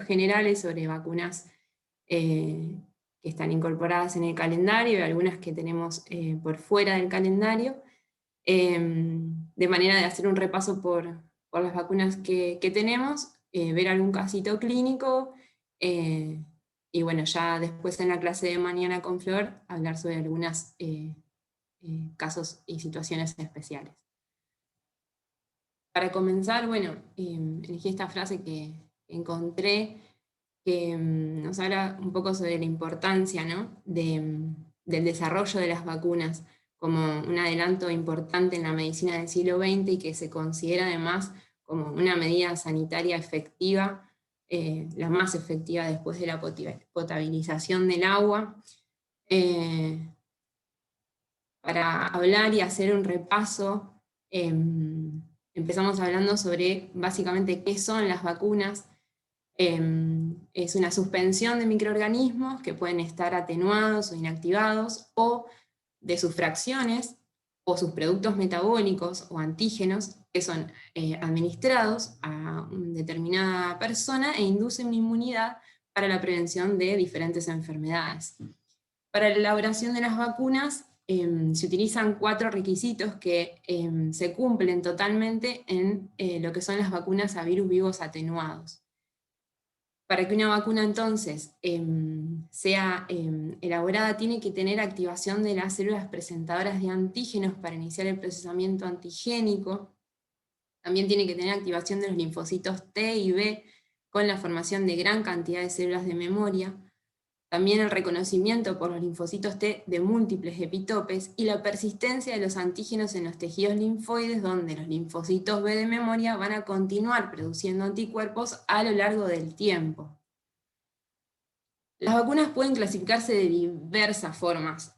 generales sobre vacunas que están incorporadas en el calendario y algunas que tenemos por fuera del calendario, de manera de hacer un repaso por las vacunas que tenemos, ver algún casito clínico, y bueno, ya después en la clase de mañana con Flor, hablar sobre algunos casos y situaciones especiales. Para comenzar, bueno, elegí esta frase que encontré, que nos habla un poco sobre la importancia, ¿no?, del desarrollo de las vacunas como un adelanto importante en la medicina del siglo XX y que se considera además como una medida sanitaria efectiva, la más efectiva después de la potabilización del agua. Para hablar y hacer un repaso, empezamos hablando sobre básicamente qué son las vacunas. Es una suspensión de microorganismos que pueden estar atenuados o inactivados, o de sus fracciones o sus productos metabólicos o antígenos que son administrados a una determinada persona e inducen una inmunidad para la prevención de diferentes enfermedades. Para la elaboración de las vacunas se utilizan 4 requisitos que se cumplen totalmente en lo que son las vacunas a virus vivos atenuados. Para que una vacuna entonces sea elaborada, tiene que tener activación de las células presentadoras de antígenos para iniciar el procesamiento antigénico. También tiene que tener activación de los linfocitos T y B con la formación de gran cantidad de células de memoria. También el reconocimiento por los linfocitos T de múltiples epitopes y la persistencia de los antígenos en los tejidos linfoides, donde los linfocitos B de memoria van a continuar produciendo anticuerpos a lo largo del tiempo. Las vacunas pueden clasificarse de diversas formas.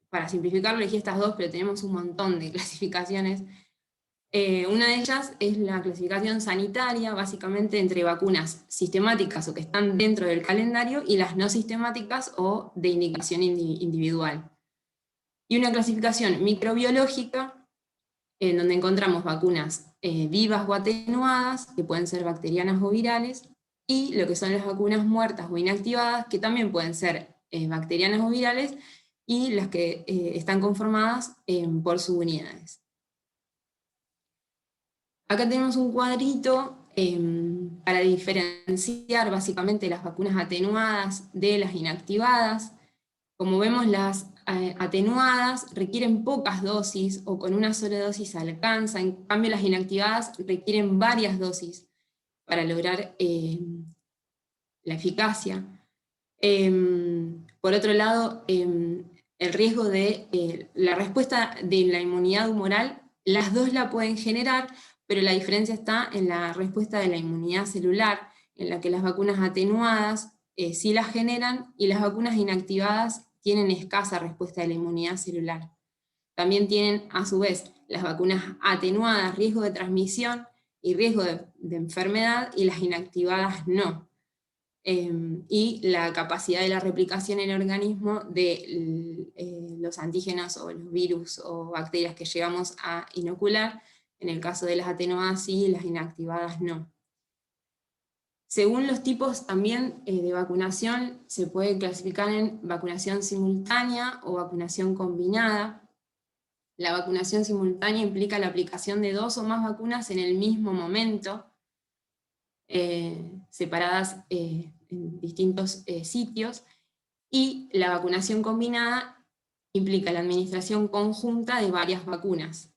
Para simplificarlo, elegí estas 2, pero tenemos un montón de clasificaciones. Una de ellas es la clasificación sanitaria, básicamente entre vacunas sistemáticas o que están dentro del calendario y las no sistemáticas o de indicación individual. Y una clasificación microbiológica, en donde encontramos vacunas vivas o atenuadas, que pueden ser bacterianas o virales, y lo que son las vacunas muertas o inactivadas, que también pueden ser bacterianas o virales, y las que están conformadas por subunidades. Acá tenemos un cuadrito para diferenciar básicamente las vacunas atenuadas de las inactivadas. Como vemos, las atenuadas requieren pocas dosis o con una sola dosis alcanza, en cambio las inactivadas requieren varias dosis para lograr la eficacia. Por otro lado, el riesgo de la respuesta de la inmunidad humoral, las dos la pueden generar, pero la diferencia está en la respuesta de la inmunidad celular, en la que las vacunas atenuadas sí las generan, y las vacunas inactivadas tienen escasa respuesta de la inmunidad celular. También tienen, a su vez, las vacunas atenuadas riesgo de transmisión y riesgo de enfermedad, y las inactivadas no. Y la capacidad de la replicación en el organismo de los antígenos o los virus o bacterias que llegamos a inocular, en el caso de las atenuadas sí, las inactivadas no. Según los tipos también de vacunación, se puede clasificar en vacunación simultánea o vacunación combinada. La vacunación simultánea implica la aplicación de 2 o más vacunas en el mismo momento, separadas en distintos sitios, y la vacunación combinada implica la administración conjunta de varias vacunas,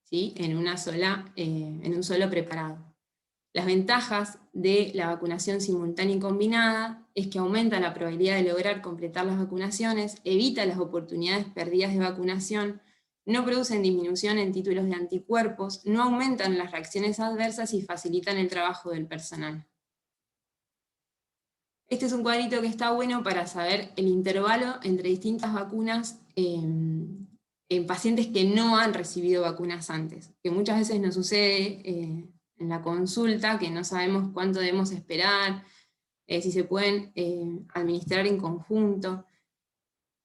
¿sí?, en un solo preparado. Las ventajas de la vacunación simultánea y combinada es que aumenta la probabilidad de lograr completar las vacunaciones, evita las oportunidades perdidas de vacunación, no producen disminución en títulos de anticuerpos, no aumentan las reacciones adversas y facilitan el trabajo del personal. Este es un cuadrito que está bueno para saber el intervalo entre distintas vacunas en pacientes que no han recibido vacunas antes, que muchas veces nos sucede en la consulta, que no sabemos cuánto debemos esperar, si se pueden administrar en conjunto.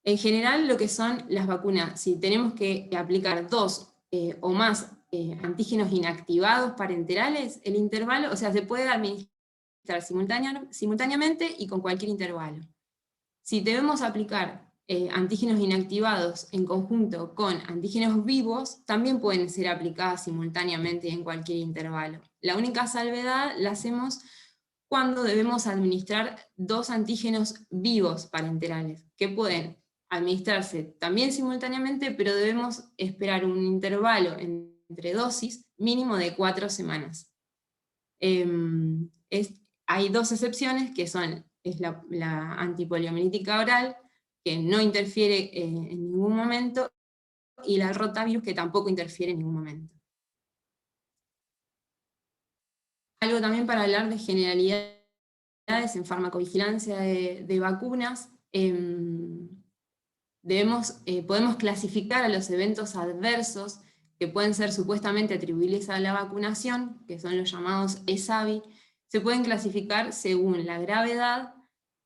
En general, lo que son las vacunas, si tenemos que aplicar 2 o más antígenos inactivados parenterales, el intervalo, o sea, se puede administrar simultáneamente y con cualquier intervalo. Si debemos aplicar antígenos inactivados en conjunto con antígenos vivos, también pueden ser aplicadas simultáneamente en cualquier intervalo. La única salvedad la hacemos cuando debemos administrar dos antígenos vivos parenterales, que pueden administrarse también simultáneamente, pero debemos esperar un intervalo entre dosis mínimo de 4 semanas. Hay dos excepciones, que es la antipoliomielítica oral, que no interfiere en ningún momento, y la rotavirus, que tampoco interfiere en ningún momento. Algo también para hablar de generalidades en farmacovigilancia de vacunas. Podemos clasificar a los eventos adversos que pueden ser supuestamente atribuibles a la vacunación, que son los llamados ESAVI. Se pueden clasificar según la gravedad,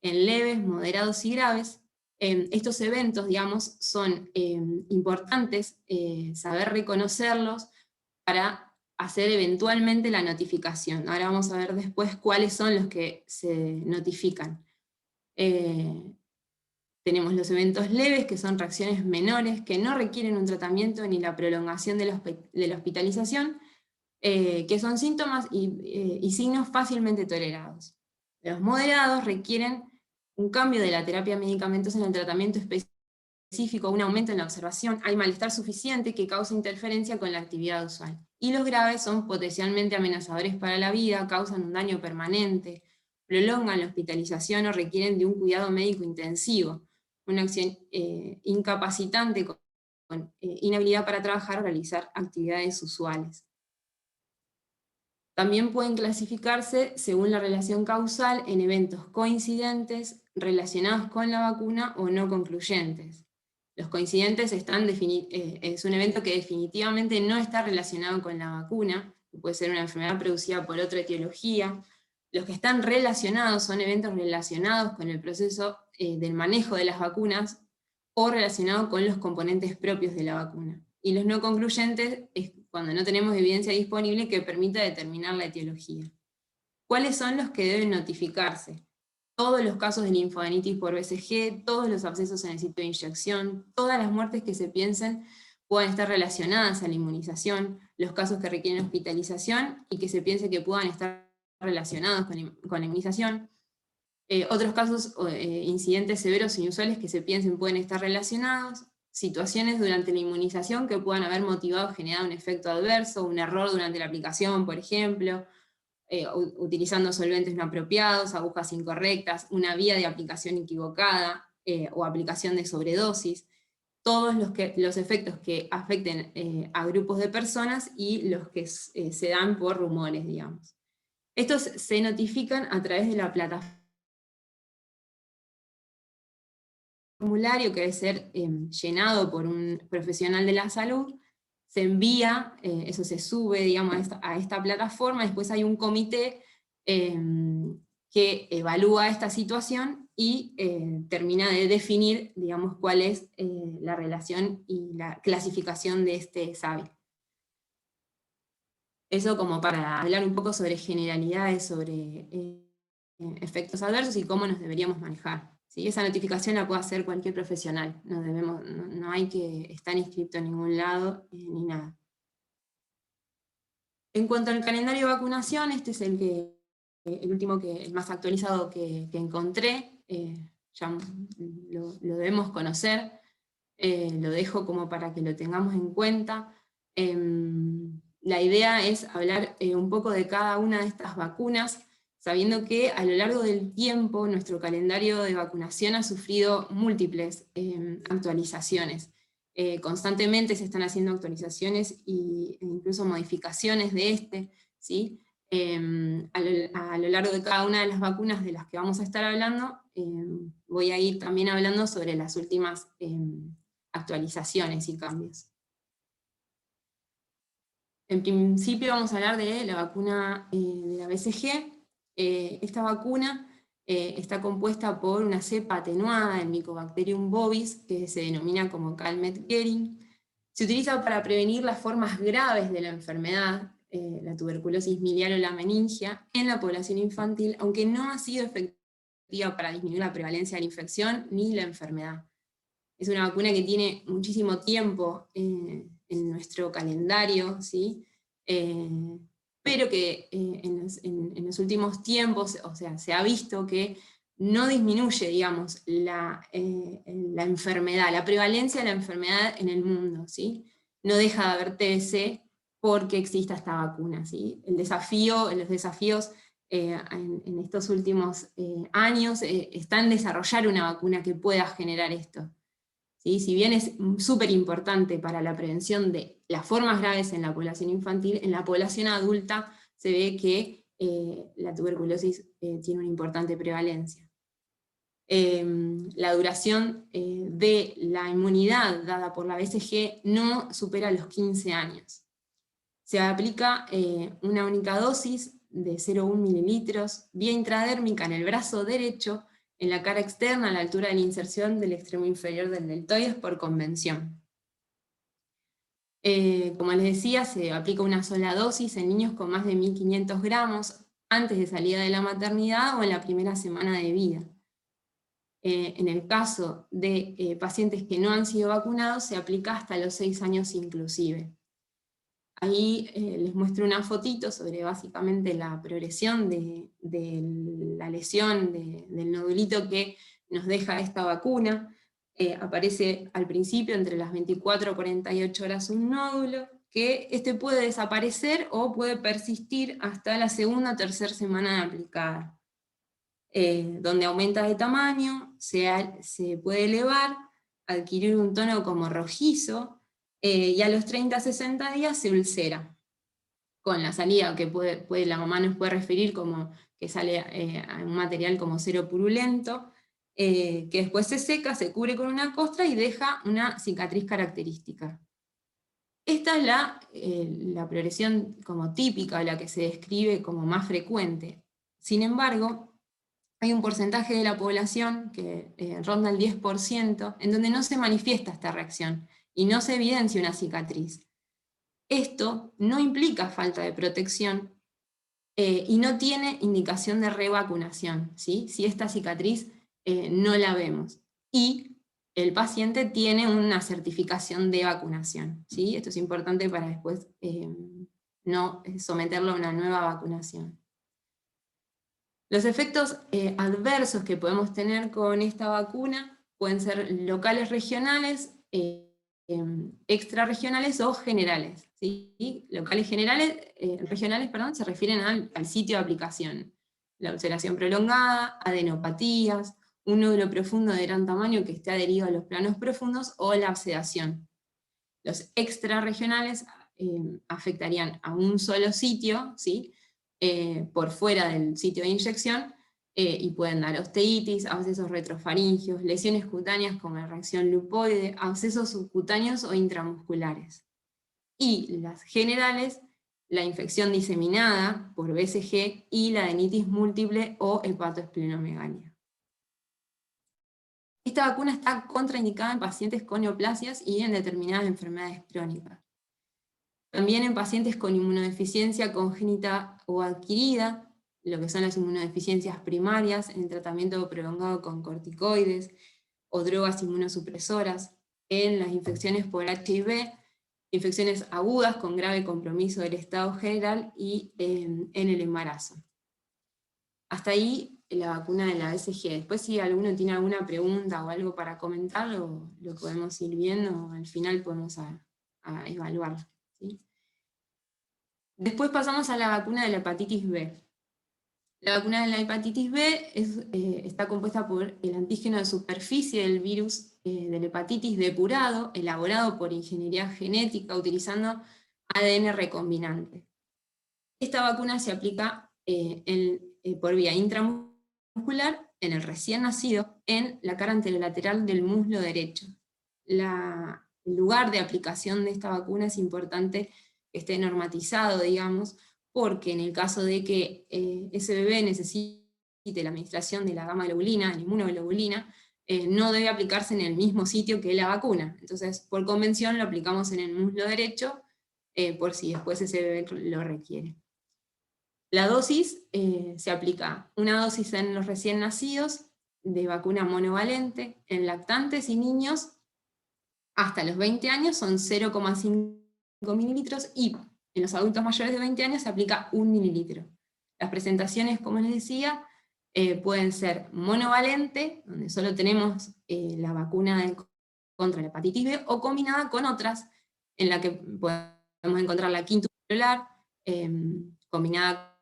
en leves, moderados y graves. Estos eventos, digamos, son importantes saber reconocerlos para hacer eventualmente la notificación. Ahora vamos a ver después cuáles son los que se notifican. Tenemos los eventos leves, que son reacciones menores, que no requieren un tratamiento ni la prolongación de la hospitalización, que son síntomas y signos fácilmente tolerados. Los moderados requieren un cambio de la terapia medicamentosa en el tratamiento específico, un aumento en la observación, hay malestar suficiente que causa interferencia con la actividad usual. Y los graves son potencialmente amenazadores para la vida, causan un daño permanente, prolongan la hospitalización o requieren de un cuidado médico intensivo, una acción incapacitante con inhabilidad para trabajar o realizar actividades usuales. También pueden clasificarse según la relación causal en eventos coincidentes relacionados con la vacuna o no concluyentes. Los coincidentes es un evento que definitivamente no está relacionado con la vacuna, que puede ser una enfermedad producida por otra etiología. Los que están relacionados son eventos relacionados con el proceso del manejo de las vacunas o relacionados con los componentes propios de la vacuna. Y los no concluyentes es cuando no tenemos evidencia disponible que permita determinar la etiología. ¿Cuáles son los que deben notificarse? Todos los casos de linfadenitis por BCG, todos los abscesos en el sitio de inyección, todas las muertes que se piensen puedan estar relacionadas a la inmunización, los casos que requieren hospitalización y que se piense que puedan estar relacionados con la inmunización, otros casos, incidentes severos e inusuales que se piensen pueden estar relacionados, situaciones durante la inmunización que puedan haber motivado o generado un efecto adverso, un error durante la aplicación, por ejemplo, utilizando solventes no apropiados, agujas incorrectas, una vía de aplicación equivocada, o aplicación de sobredosis, todos los efectos que afecten a grupos de personas y los que se dan por rumores, digamos. Estos se notifican a través de la plataforma formulario que debe ser llenado por un profesional de la salud, se envía, eso se sube, digamos, a esta plataforma, después hay un comité que evalúa esta situación y termina de definir, digamos, cuál es la relación y la clasificación de este SAVI. Eso como para hablar un poco sobre generalidades, sobre efectos adversos y cómo nos deberíamos manejar. ¿Sí? Esa notificación la puede hacer cualquier profesional, no hay que estar inscrito en ningún lado ni nada. En cuanto al calendario de vacunación, este es el último, el más actualizado que encontré, ya lo debemos conocer, lo dejo como para que lo tengamos en cuenta. La idea es hablar un poco de cada una de estas vacunas, sabiendo que a lo largo del tiempo nuestro calendario de vacunación ha sufrido múltiples actualizaciones. Constantemente se están haciendo actualizaciones e incluso modificaciones de este, ¿sí? A lo largo de cada una de las vacunas de las que vamos a estar hablando, voy a ir también hablando sobre las últimas actualizaciones y cambios. En principio vamos a hablar de la vacuna de la BCG. Esta vacuna está compuesta por una cepa atenuada, el Mycobacterium bovis, que se denomina como Calmette-Guerin. Se utiliza para prevenir las formas graves de la enfermedad, la tuberculosis miliar o la meningia en la población infantil, aunque no ha sido efectiva para disminuir la prevalencia de la infección ni la enfermedad. Es una vacuna que tiene muchísimo tiempo en nuestro calendario, ¿sí? Pero que en los últimos tiempos, o sea, se ha visto que no disminuye, digamos, la enfermedad, la prevalencia de la enfermedad en el mundo, ¿sí? No deja de haber TBC porque exista esta vacuna, ¿sí? Los desafíos en estos últimos años está en desarrollar una vacuna que pueda generar esto. ¿Sí? Si bien es súper importante para la prevención de las formas graves en la población infantil, en la población adulta se ve que la tuberculosis tiene una importante prevalencia. La duración de la inmunidad dada por la BCG no supera los 15 años. Se aplica una única dosis de 0,1 mililitros vía intradérmica en el brazo derecho, en la cara externa a la altura de la inserción del extremo inferior del deltoides por convención. Como les decía, se aplica una sola dosis en niños con más de 1.500 gramos antes de salida de la maternidad o en la primera semana de vida. En el caso de pacientes que no han sido vacunados, se aplica hasta los 6 años inclusive. Ahí les muestro una fotito sobre básicamente la progresión de la lesión del nodulito que nos deja esta vacuna. Aparece al principio entre las 24 y 48 horas un nódulo, que este puede desaparecer o puede persistir hasta la segunda o tercera semana de aplicada. Donde aumenta de tamaño, se puede elevar, adquirir un tono como rojizo, y a los 30-60 días se ulcera, con la salida que la mamá nos puede referir como que sale a un material como cero purulento, que después se seca, se cubre con una costra y deja una cicatriz característica. Esta es la progresión como típica, la que se describe como más frecuente. Sin embargo, hay un porcentaje de la población que ronda el 10%, en donde no se manifiesta esta reacción y no se evidencia una cicatriz. Esto no implica falta de protección y no tiene indicación de revacunación, ¿sí? Si esta cicatriz no la vemos. Y el paciente tiene una certificación de vacunación, ¿sí? Esto es importante para después no someterlo a una nueva vacunación. Los efectos adversos que podemos tener con esta vacuna pueden ser locales regionales, extrarregionales o generales. ¿Sí? Locales regionales se refieren al sitio de aplicación. La ulceración prolongada, adenopatías, un nódulo profundo de gran tamaño que esté adherido a los planos profundos o la abscedación. Los extrarregionales afectarían a un solo sitio, ¿sí? Por fuera del sitio de inyección, y pueden dar osteitis, abscesos retrofaringios, lesiones cutáneas como la reacción lupoide, abscesos subcutáneos o intramusculares. Y las generales, la infección diseminada por BCG y la adenitis múltiple o hepatoesplenomegalia. Esta vacuna está contraindicada en pacientes con neoplasias y en determinadas enfermedades crónicas. También en pacientes con inmunodeficiencia congénita o adquirida, lo que son las inmunodeficiencias primarias, en el tratamiento prolongado con corticoides o drogas inmunosupresoras, en las infecciones por HIV, infecciones agudas con grave compromiso del estado general y en el embarazo. Hasta ahí la vacuna de la BCG. Después si alguno tiene alguna pregunta o algo para comentar, lo podemos ir viendo, al final podemos a evaluarlo. ¿Sí? Después pasamos a la vacuna de la hepatitis B. La vacuna de la hepatitis B está compuesta por el antígeno de superficie del virus de la hepatitis depurado, elaborado por ingeniería genética utilizando ADN recombinante. Esta vacuna se aplica por vía intramuscular en el recién nacido en la cara anterolateral del muslo derecho. El lugar de aplicación de esta vacuna es importante que esté normatizado, digamos, porque en el caso de que ese bebé necesite la administración de la gamma globulina, la inmunoglobulina, no debe aplicarse en el mismo sitio que la vacuna. Entonces, por convención lo aplicamos en el muslo derecho, por si después ese bebé lo requiere. La dosis se aplica una dosis en los recién nacidos de vacuna monovalente, en lactantes y niños hasta los 20 años son 0,5 mililitros, y en los adultos mayores de 20 años se aplica 1 mililitro. Las presentaciones, como les decía, pueden ser monovalente, donde solo tenemos la vacuna contra la hepatitis B, o combinada con otras, en la que podemos encontrar la quintucelular, combinada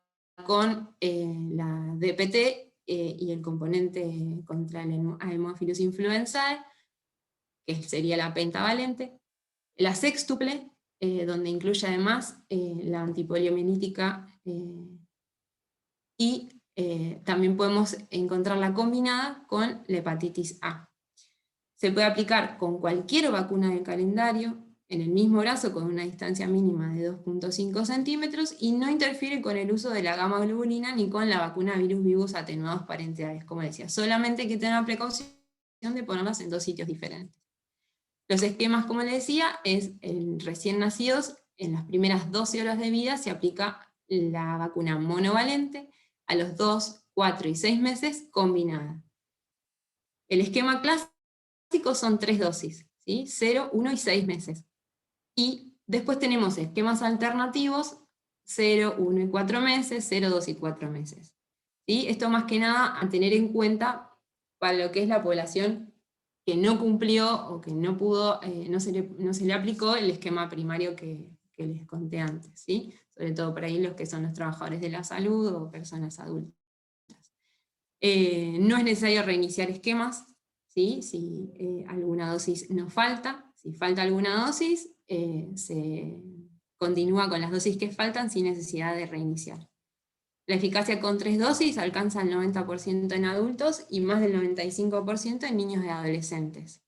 con la DPT y el componente contra el Haemophilus influenzae, que sería la pentavalente, la sextuple, donde incluye además la antipoliomielítica, y también podemos encontrarla combinada con la hepatitis A. Se puede aplicar con cualquier vacuna del calendario, en el mismo brazo con una distancia mínima de 2,5 centímetros, y no interfiere con el uso de la gamma globulina ni con la vacuna virus vivos atenuados parentales, como decía. Solamente hay que tener la precaución de ponerlas en 2 sitios diferentes. Los esquemas, como les decía, es en recién nacidos, en las primeras 12 horas de vida se aplica la vacuna monovalente, a los 2, 4 y 6 meses combinada. El esquema clásico son 3 dosis, ¿sí? 0, 1 y 6 meses. Y después tenemos esquemas alternativos, 0, 1 y 4 meses, 0, 2 y 4 meses. ¿Sí? Esto más que nada a tener en cuenta para lo que es la población que no cumplió o que no pudo, no se le aplicó el esquema primario que les conté antes, ¿sí? Sobre todo por ahí los que son los trabajadores de la salud o personas adultas. No es necesario reiniciar esquemas, ¿sí? Si alguna dosis nos falta. Si falta alguna dosis, se continúa con las dosis que faltan sin necesidad de reiniciar. La eficacia con 3 dosis alcanza el 90% en adultos y más del 95% en niños y adolescentes.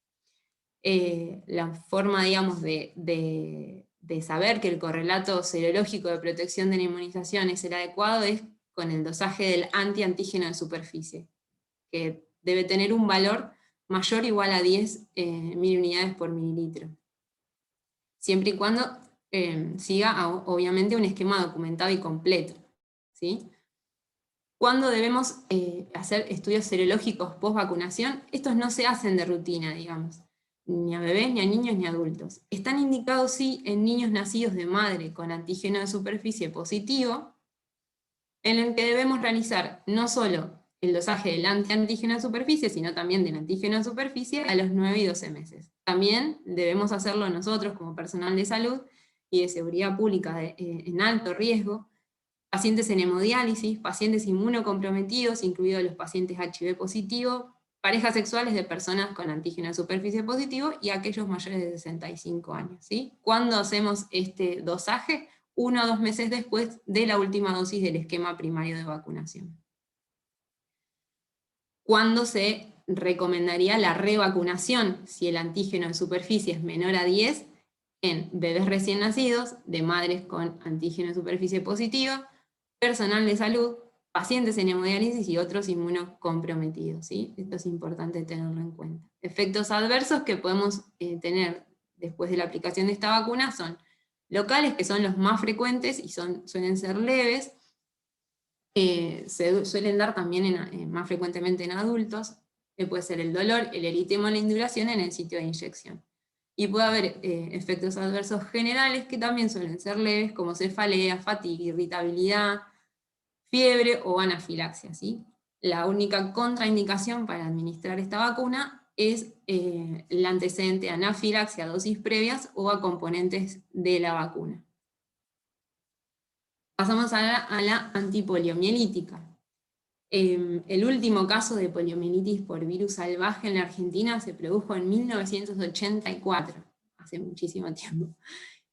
La forma, digamos, de saber que el correlato serológico de protección de la inmunización es el adecuado es con el dosaje del antiantígeno de superficie, que debe tener un valor mayor o igual a 10 miliunidades por mililitro. Siempre y cuando siga, obviamente, un esquema documentado y completo, ¿sí? ¿Cuándo debemos hacer estudios serológicos post vacunación? Estos no se hacen de rutina, digamos, ni a bebés, ni a niños, ni a adultos. Están indicados, sí, en niños nacidos de madre con antígeno de superficie positivo, en el que debemos realizar no solo el dosaje del antiantígeno de superficie, sino también del antígeno de superficie a los 9 y 12 meses. También debemos hacerlo nosotros como personal de salud y de seguridad pública en alto riesgo, pacientes en hemodiálisis, pacientes inmunocomprometidos, incluidos los pacientes HIV positivo, parejas sexuales de personas con antígeno de superficie positivo y aquellos mayores de 65 años. ¿Sí? ¿Cuándo hacemos este dosaje? 1 o 2 meses después de la última dosis del esquema primario de vacunación. ¿Cuándo se recomendaría la revacunación? Si el antígeno de superficie es menor a 10 en bebés recién nacidos, de madres con antígeno de superficie positiva, personal de salud, pacientes en hemodiálisis y otros inmunocomprometidos, ¿sí? Esto es importante tenerlo en cuenta. Efectos adversos que podemos tener después de la aplicación de esta vacuna son locales, que son los más frecuentes y suelen ser leves, se suelen dar también más frecuentemente en adultos, que puede ser el dolor, el eritema o la induración en el sitio de inyección. Y puede haber efectos adversos generales que también suelen ser leves, como cefalea, fatiga, irritabilidad, fiebre o anafilaxia, ¿sí? La única contraindicación para administrar esta vacuna es el antecedente de anafilaxia a dosis previas o a componentes de la vacuna. Pasamos a la antipoliomielítica. El último caso de poliomielitis por virus salvaje en la Argentina se produjo en 1984, hace muchísimo tiempo.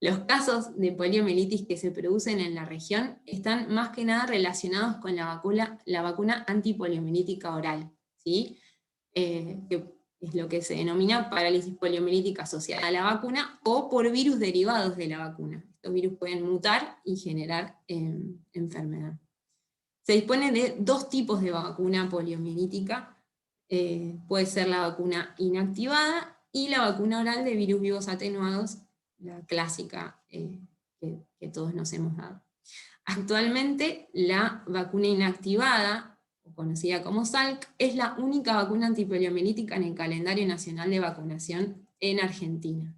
Los casos de poliomielitis que se producen en la región están más que nada relacionados con la vacuna antipoliomielítica oral, ¿sí? Que es lo que se denomina parálisis poliomielítica asociada a la vacuna, o por virus derivados de la vacuna. Estos virus pueden mutar y generar enfermedad. Se dispone de 2 tipos de vacuna poliomielítica, puede ser la vacuna inactivada y la vacuna oral de virus vivos atenuados, la clásica que todos nos hemos dado. Actualmente, la vacuna inactivada, conocida como Salk, es la única vacuna antipoliomielítica en el calendario nacional de vacunación en Argentina.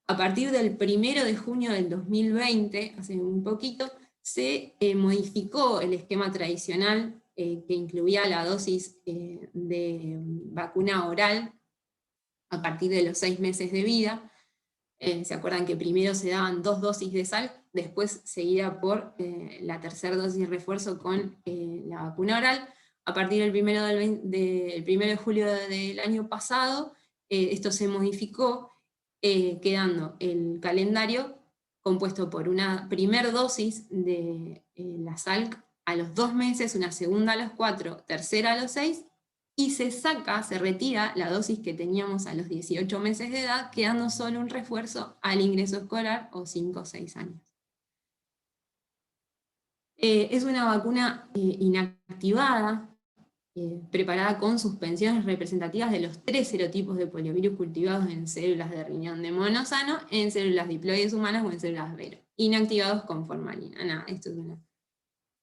A partir del 1 de junio del 2020, hace un poquito, se modificó el esquema tradicional que incluía la dosis de vacuna oral a partir de los 6 meses de vida. ¿Se acuerdan que primero se daban 2 dosis de Salk, después seguida por la tercera dosis de refuerzo con la vacuna oral? A partir del 1 de julio del año pasado, esto se modificó, quedando el calendario compuesto por una primera dosis de la Salk a los 2 meses, una segunda a los 4, tercera a los 6, y se retira la dosis que teníamos a los 18 meses de edad, quedando solo un refuerzo al ingreso escolar o 5 o 6 años. Es una vacuna inactivada, preparada con suspensiones representativas de los 3 serotipos de poliovirus cultivados en células de riñón de mono sano, en células diploides humanas o en células Vero, inactivados con formalina. Esto es un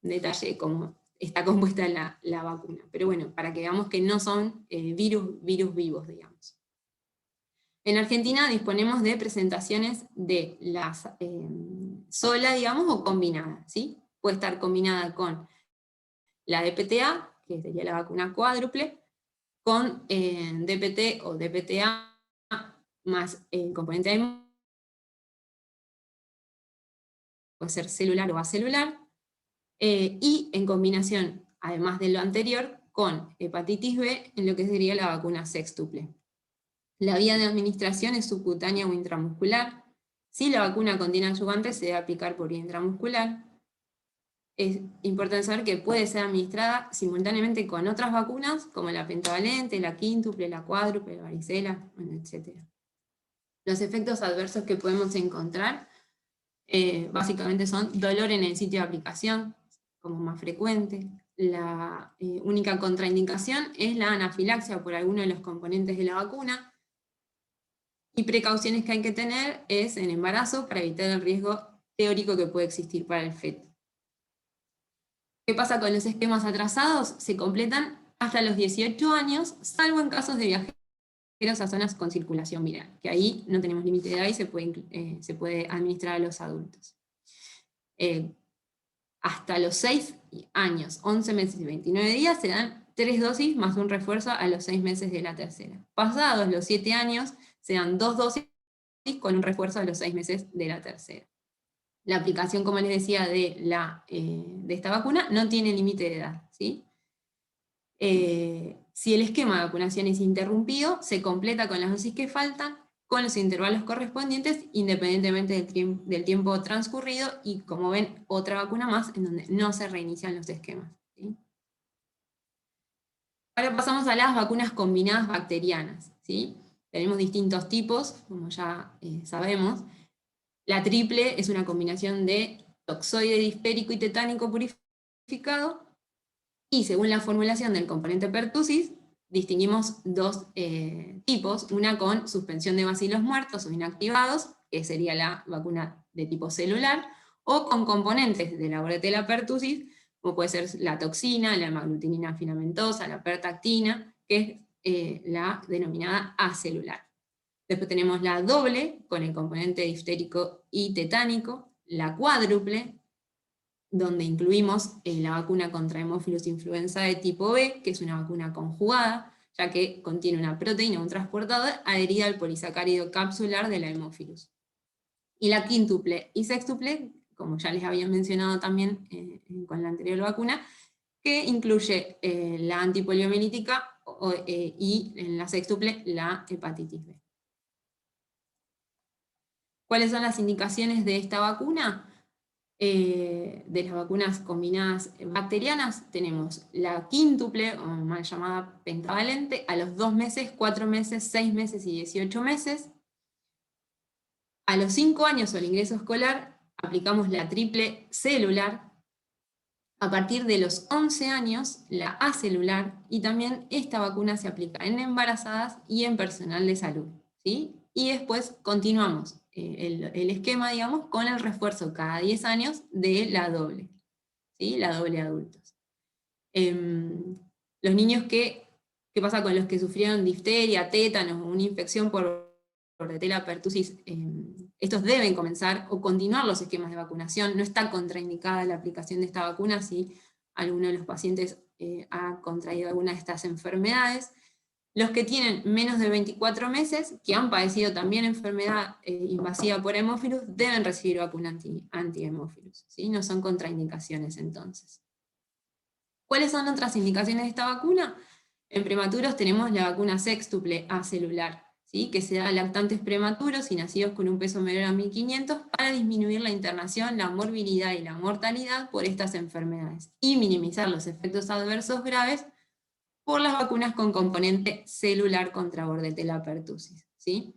detalle de cómo está compuesta la vacuna. Pero bueno, para que veamos que no son virus vivos, digamos. En Argentina disponemos de presentaciones de las sola, digamos, o combinada, ¿sí? Puede estar combinada con la DPTA, que sería la vacuna cuádruple, con DPT o DPTA más el componente de puede ser celular o acelular, y en combinación, además de lo anterior, con hepatitis B, en lo que sería la vacuna sextuple. La vía de administración es subcutánea o intramuscular. Si la vacuna contiene adyuvantes, se debe aplicar por vía intramuscular. Es importante saber que puede ser administrada simultáneamente con otras vacunas, como la pentavalente, la quíntuple, la cuádruple, la varicela, etc. Los efectos adversos que podemos encontrar básicamente son dolor en el sitio de aplicación, como más frecuente. La única contraindicación es la anafilaxia por alguno de los componentes de la vacuna, y precauciones que hay que tener es en embarazo para evitar el riesgo teórico que puede existir para el feto. ¿Qué pasa con los esquemas atrasados? Se completan hasta los 18 años, salvo en casos de viajeros a zonas con circulación viral, que ahí no tenemos límite de edad y se puede administrar a los adultos. Hasta los 6 años, 11 meses y 29 días se dan 3 dosis más un refuerzo a los 6 meses de la tercera. Pasados los 7 años se dan 2 dosis con un refuerzo a los 6 meses de la tercera. La aplicación, como les decía, de esta vacuna no tiene límite de edad, ¿sí? Si el esquema de vacunación es interrumpido, se completa con las dosis que faltan, con los intervalos correspondientes, independientemente del tiempo transcurrido, y como ven, otra vacuna más en donde no se reinician los esquemas, ¿sí? Ahora pasamos a las vacunas combinadas bacterianas, ¿sí? Tenemos distintos tipos, como ya sabemos. La triple es una combinación de toxoide dispérico y tetánico purificado, y según la formulación del componente pertussis, distinguimos 2 tipos, una con suspensión de bacilos muertos o inactivados, que sería la vacuna de tipo celular, o con componentes de la bordetella pertussis, como puede ser la toxina, la hemaglutinina filamentosa, la pertactina, que es la denominada acelular. Después tenemos la doble, con el componente diftérico y tetánico, la cuádruple, donde incluimos la vacuna contra Haemophilus influenza de tipo B, que es una vacuna conjugada, ya que contiene una proteína, un transportador, adherida al polisacárido capsular de la Haemophilus. Y la quíntuple y sextuple, como ya les había mencionado también con la anterior vacuna, que incluye la antipoliomielítica y en la sextuple la hepatitis B. ¿Cuáles son las indicaciones de esta vacuna? De las vacunas combinadas bacterianas tenemos la quíntuple, o mal llamada pentavalente, a los 2 meses, 4 meses, 6 meses y 18 meses. A los 5 años o el ingreso escolar aplicamos la triple celular. A partir de los 11 años la acelular, y también esta vacuna se aplica en embarazadas y en personal de salud, ¿sí? Y después continuamos el esquema, digamos, con el refuerzo cada 10 años de la doble, ¿sí? La doble adultos. Los niños ¿qué pasa con los que sufrieron difteria, tétanos o una infección por Bordetella pertussis? Estos deben comenzar o continuar los esquemas de vacunación. No está contraindicada la aplicación de esta vacuna si alguno de los pacientes ha contraído alguna de estas enfermedades. Los que tienen menos de 24 meses, que han padecido también enfermedad invasiva por hemófilus, deben recibir vacuna anti-hemófilus, ¿sí? No son contraindicaciones entonces. ¿Cuáles son otras indicaciones de esta vacuna? En prematuros tenemos la vacuna sextuple acelular, ¿sí? Que se da a lactantes prematuros y nacidos con un peso menor a 1500 para disminuir la internación, la morbilidad y la mortalidad por estas enfermedades, y minimizar los efectos adversos graves por las vacunas con componente celular contra Bordetella pertussis, ¿sí?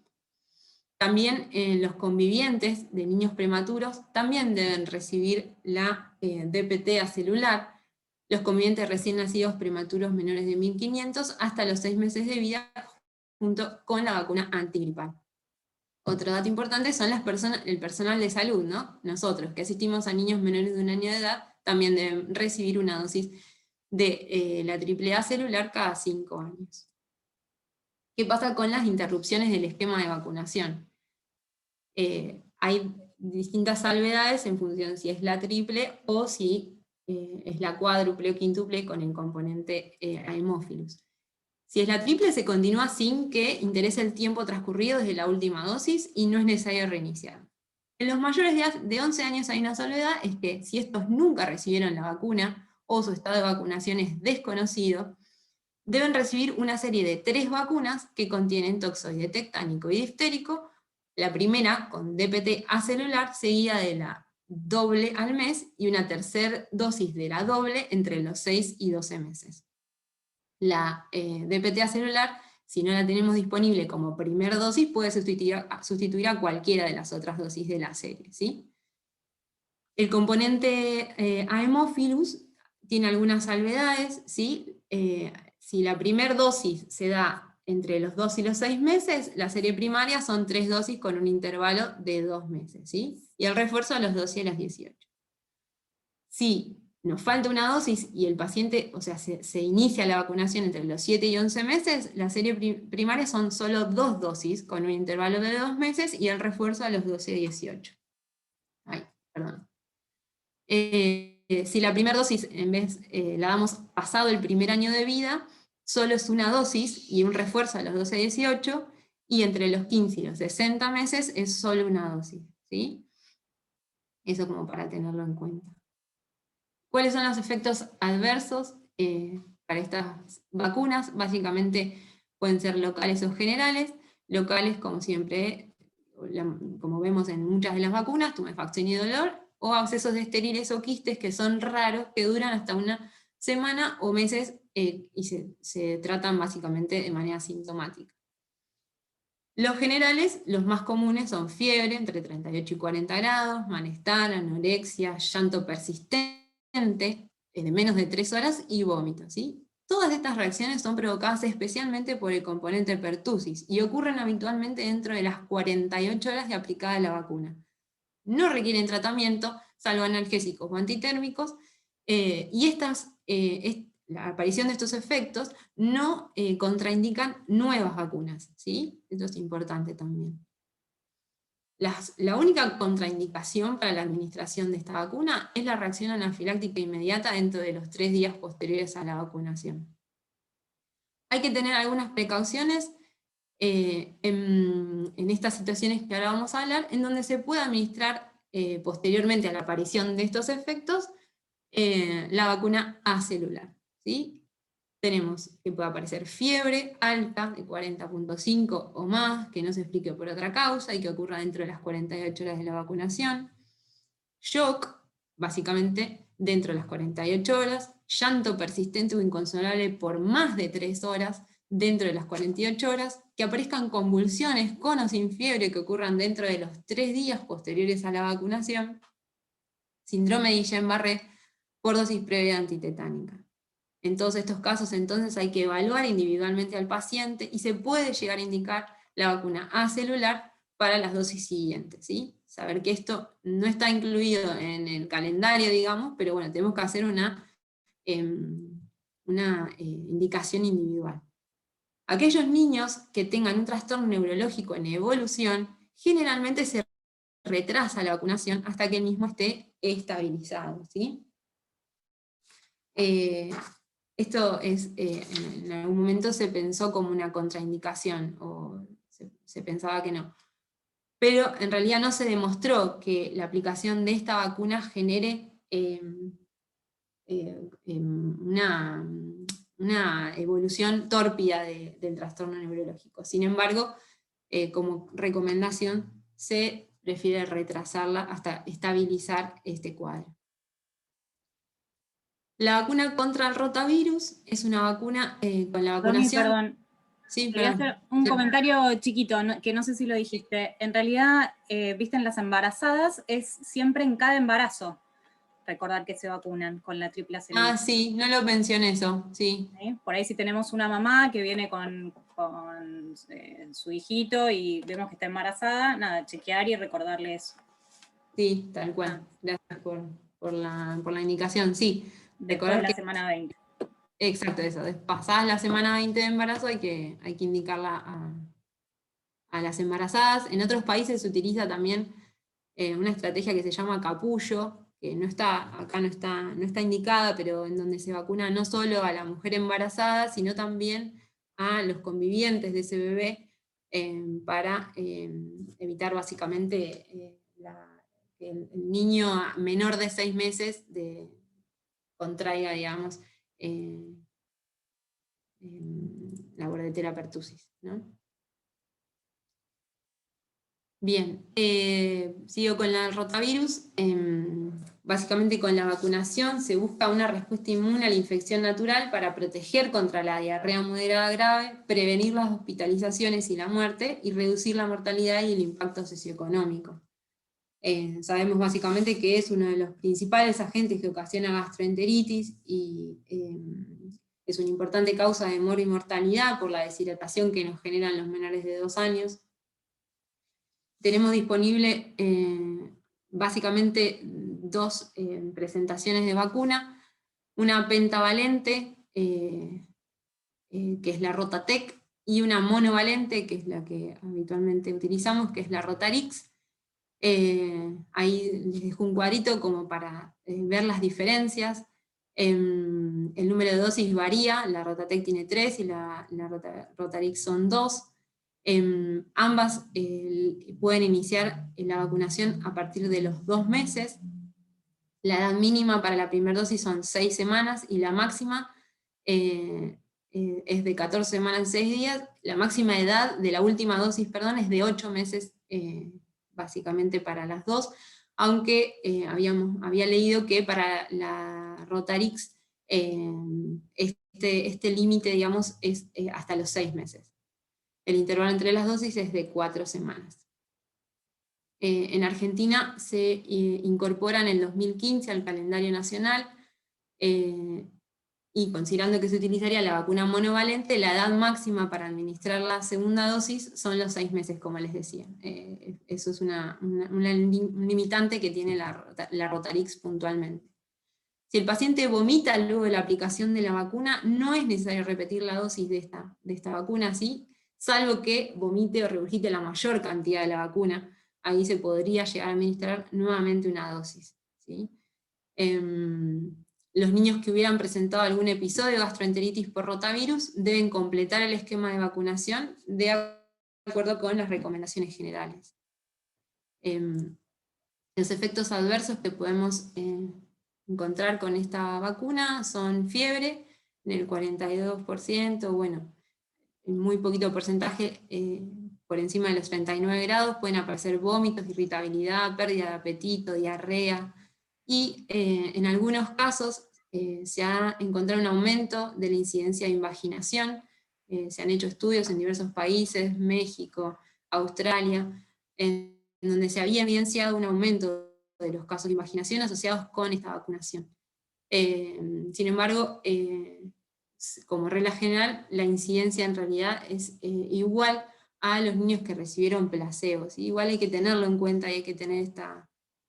También los convivientes de niños prematuros también deben recibir la DPT acelular, los convivientes recién nacidos prematuros menores de 1500 hasta los 6 meses de vida, junto con la vacuna antigripal. Otro dato importante son el personal de salud, ¿no? Nosotros, que asistimos a niños menores de 1 año de edad, también deben recibir una dosis de la AAA celular cada 5 años. ¿Qué pasa con las interrupciones del esquema de vacunación? Hay distintas salvedades en función si es la triple o si es la cuádruple o quíntuple con el componente hemófilus. Si es la triple, se continúa sin que interese el tiempo transcurrido desde la última dosis y no es necesario reiniciar. En los mayores de 11 años hay una salvedad, es que si estos nunca recibieron la vacuna o su estado de vacunación es desconocido, deben recibir una serie de 3 vacunas que contienen toxoide tectánico y diftérico, la primera con DPT acelular, seguida de la doble al mes, y una tercera dosis de la doble entre los 6 y 12 meses. La DPT acelular, si no la tenemos disponible como primera dosis, puede sustituir a cualquiera de las otras dosis de la serie, ¿sí? El componente Haemophilus tiene algunas salvedades, ¿sí? Si la primera dosis se da entre los 2 y los 6 meses, la serie primaria son 3 dosis con un intervalo de 2 meses, ¿sí? Y el refuerzo a los 12 y a los 18. Si nos falta una dosis y el paciente, o sea, se inicia la vacunación entre los 7 y 11 meses, la serie primaria son solo 2 dosis con un intervalo de 2 meses y el refuerzo a los 12 y 18. Ay, perdón. Si la primera dosis en vez la damos pasado el primer año de vida, solo es una dosis y un refuerzo a los 12 y 18, y entre los 15 y los 60 meses es solo una dosis, ¿sí? Eso como para tenerlo en cuenta. ¿Cuáles son los efectos adversos para estas vacunas? Básicamente pueden ser locales o generales. Locales, como siempre, como vemos en muchas de las vacunas, tumefacción y dolor, o abscesos estériles o quistes que son raros, que duran hasta una semana o meses y se tratan básicamente de manera sintomática. Los generales, los más comunes son fiebre entre 38 y 40 grados, malestar, anorexia, llanto persistente de menos de 3 horas y vómito, ¿sí? Todas estas reacciones son provocadas especialmente por el componente pertussis y ocurren habitualmente dentro de las 48 horas de aplicada la vacuna. No requieren tratamiento, salvo analgésicos o antitérmicos, y la aparición de estos efectos no contraindican nuevas vacunas, ¿sí? Esto es importante también. La única contraindicación para la administración de esta vacuna es la reacción anafiláctica inmediata dentro de los 3 días posteriores a la vacunación. Hay que tener algunas precauciones en estas situaciones que ahora vamos a hablar, en donde se puede administrar posteriormente a la aparición de estos efectos la vacuna acelular, ¿sí? Tenemos que puede aparecer fiebre alta de 40.5 o más, que no se explique por otra causa y que ocurra dentro de las 48 horas de la vacunación. Shock, básicamente dentro de las 48 horas. Llanto persistente o inconsolable por más de 3 horas dentro de las 48 horas. Que aparezcan convulsiones con o sin fiebre que ocurran dentro de los 3 días posteriores a la vacunación. Síndrome de Guillain-Barré por dosis previa antitetánica. En todos estos casos, entonces, hay que evaluar individualmente al paciente y se puede llegar a indicar la vacuna acelular para las dosis siguientes, ¿sí? Saber que esto no está incluido en el calendario, digamos, pero bueno, tenemos que hacer una indicación individual. Aquellos niños que tengan un trastorno neurológico en evolución, generalmente se retrasa la vacunación hasta que el mismo esté estabilizado, ¿sí? Esto en algún momento se pensó como una contraindicación, o se pensaba que no. Pero en realidad no se demostró que la aplicación de esta vacuna genere una evolución tórpida del trastorno neurológico. Sin embargo, como recomendación, se prefiere retrasarla hasta estabilizar este cuadro. La vacuna contra el rotavirus es una vacuna con la Domi, vacunación... perdón. Sí, Quería perdón. hacer un comentario chiquito, que no sé si lo dijiste. En realidad, viste, en las embarazadas es siempre en cada embarazo recordar que se vacunan con la triple semilla. Ah, sí, no lo mencioné eso, sí. ¿Sí? Por ahí si tenemos una mamá que viene con su hijito y vemos que está embarazada, nada, chequear y recordarle eso. Sí, tal cual. Gracias por la indicación, sí. Después de la semana 20. Exacto, eso. Pasadas la semana 20 de embarazo hay que indicarla a las embarazadas. En otros países se utiliza también una estrategia que se llama capullo, que no está, acá no está indicada, pero en donde se vacuna no solo a la mujer embarazada, sino también a los convivientes de ese bebé, para evitar básicamente que el niño menor de 6 meses contraiga, digamos, la Bordetella pertussis, ¿no? Bien, sigo con el rotavirus. Básicamente con la vacunación se busca una respuesta inmune a la infección natural para proteger contra la diarrea moderada grave, prevenir las hospitalizaciones y la muerte, y reducir la mortalidad y el impacto socioeconómico. Sabemos básicamente que es uno de los principales agentes que ocasiona gastroenteritis y es una importante causa de mortalidad por la deshidratación que nos generan los menores de 2 años. Tenemos disponible básicamente 2 presentaciones de vacuna, una pentavalente, que es la Rotatec, y una monovalente, que es la que habitualmente utilizamos, que es la Rotarix. Ahí les dejo un cuadrito como para ver las diferencias. El número de dosis varía, la Rotatec tiene 3 y la Rotarix son 2. Ambas pueden iniciar la vacunación a partir de los 2 meses. La edad mínima para la primera dosis son 6 semanas y la máxima es de 14 semanas y 6 días. La máxima edad de la última dosis, perdón, es de 8 meses, básicamente para las dos, aunque había leído que para la Rotarix este límite, digamos, es hasta los 6 meses. El intervalo entre las dosis es de 4 semanas. En Argentina se incorpora en el 2015 al calendario nacional, y considerando que se utilizaría la vacuna monovalente, la edad máxima para administrar la segunda dosis son los 6 meses, como les decía. Eso es un limitante que tiene la Rotarix puntualmente. Si el paciente vomita luego de la aplicación de la vacuna, no es necesario repetir la dosis de esta vacuna, ¿sí? Salvo que vomite o regurgite la mayor cantidad de la vacuna, ahí se podría llegar a administrar nuevamente una dosis, ¿sí? Los niños que hubieran presentado algún episodio de gastroenteritis por rotavirus deben completar el esquema de vacunación de acuerdo con las recomendaciones generales. Los efectos adversos que podemos encontrar con esta vacuna son fiebre, en el 42%, bueno, en muy poquito porcentaje, por encima de los 39 grados, pueden aparecer vómitos, irritabilidad, pérdida de apetito, diarrea, y en algunos casos se ha encontrado un aumento de la incidencia de invaginación. Se han hecho estudios en diversos países, México, Australia, en donde se había evidenciado un aumento de los casos de invaginación asociados con esta vacunación. Sin embargo, como regla general, la incidencia en realidad es igual a los niños que recibieron placebo, ¿sí? Igual hay que tenerlo en cuenta y hay que tener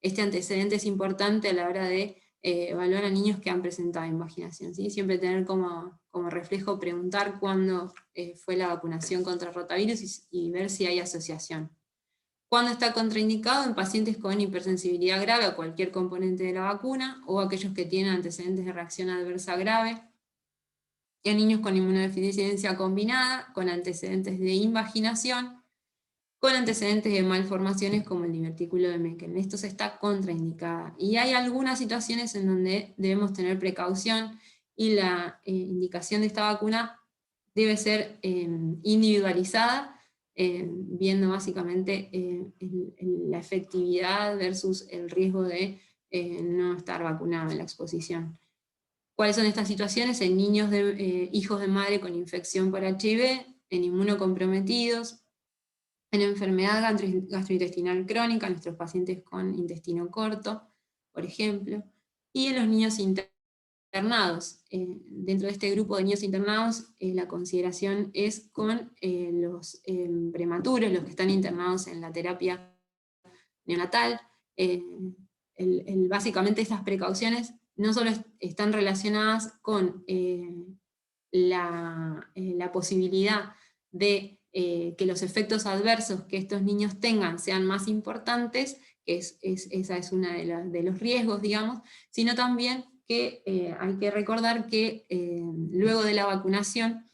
este antecedente, es importante a la hora de evaluar a niños que han presentado invaginación, ¿sí? Siempre tener como reflejo preguntar cuándo fue la vacunación contra rotavirus y ver si hay asociación. Cuando está contraindicado en pacientes con hipersensibilidad grave a cualquier componente de la vacuna, o aquellos que tienen antecedentes de reacción adversa grave, y en niños con inmunodeficiencia combinada, con antecedentes de invaginación, con antecedentes de malformaciones como el divertículo de Meckel. Esto se está contraindicada. Y hay algunas situaciones en donde debemos tener precaución, y la indicación de esta vacuna debe ser individualizada, viendo básicamente la efectividad versus el riesgo de no estar vacunado en la exposición. ¿Cuáles son estas situaciones? En niños hijos de madre con infección por HIV, en inmunocomprometidos, en enfermedad gastrointestinal crónica, nuestros pacientes con intestino corto, por ejemplo, y en los niños internados. Dentro de este grupo de niños internados, la consideración es con los prematuros, los que están internados en la terapia neonatal. Básicamente estas precauciones no solo están relacionadas con la posibilidad de que los efectos adversos que estos niños tengan sean más importantes, que esa es una de los riesgos, digamos, sino también que hay que recordar que luego de la vacunación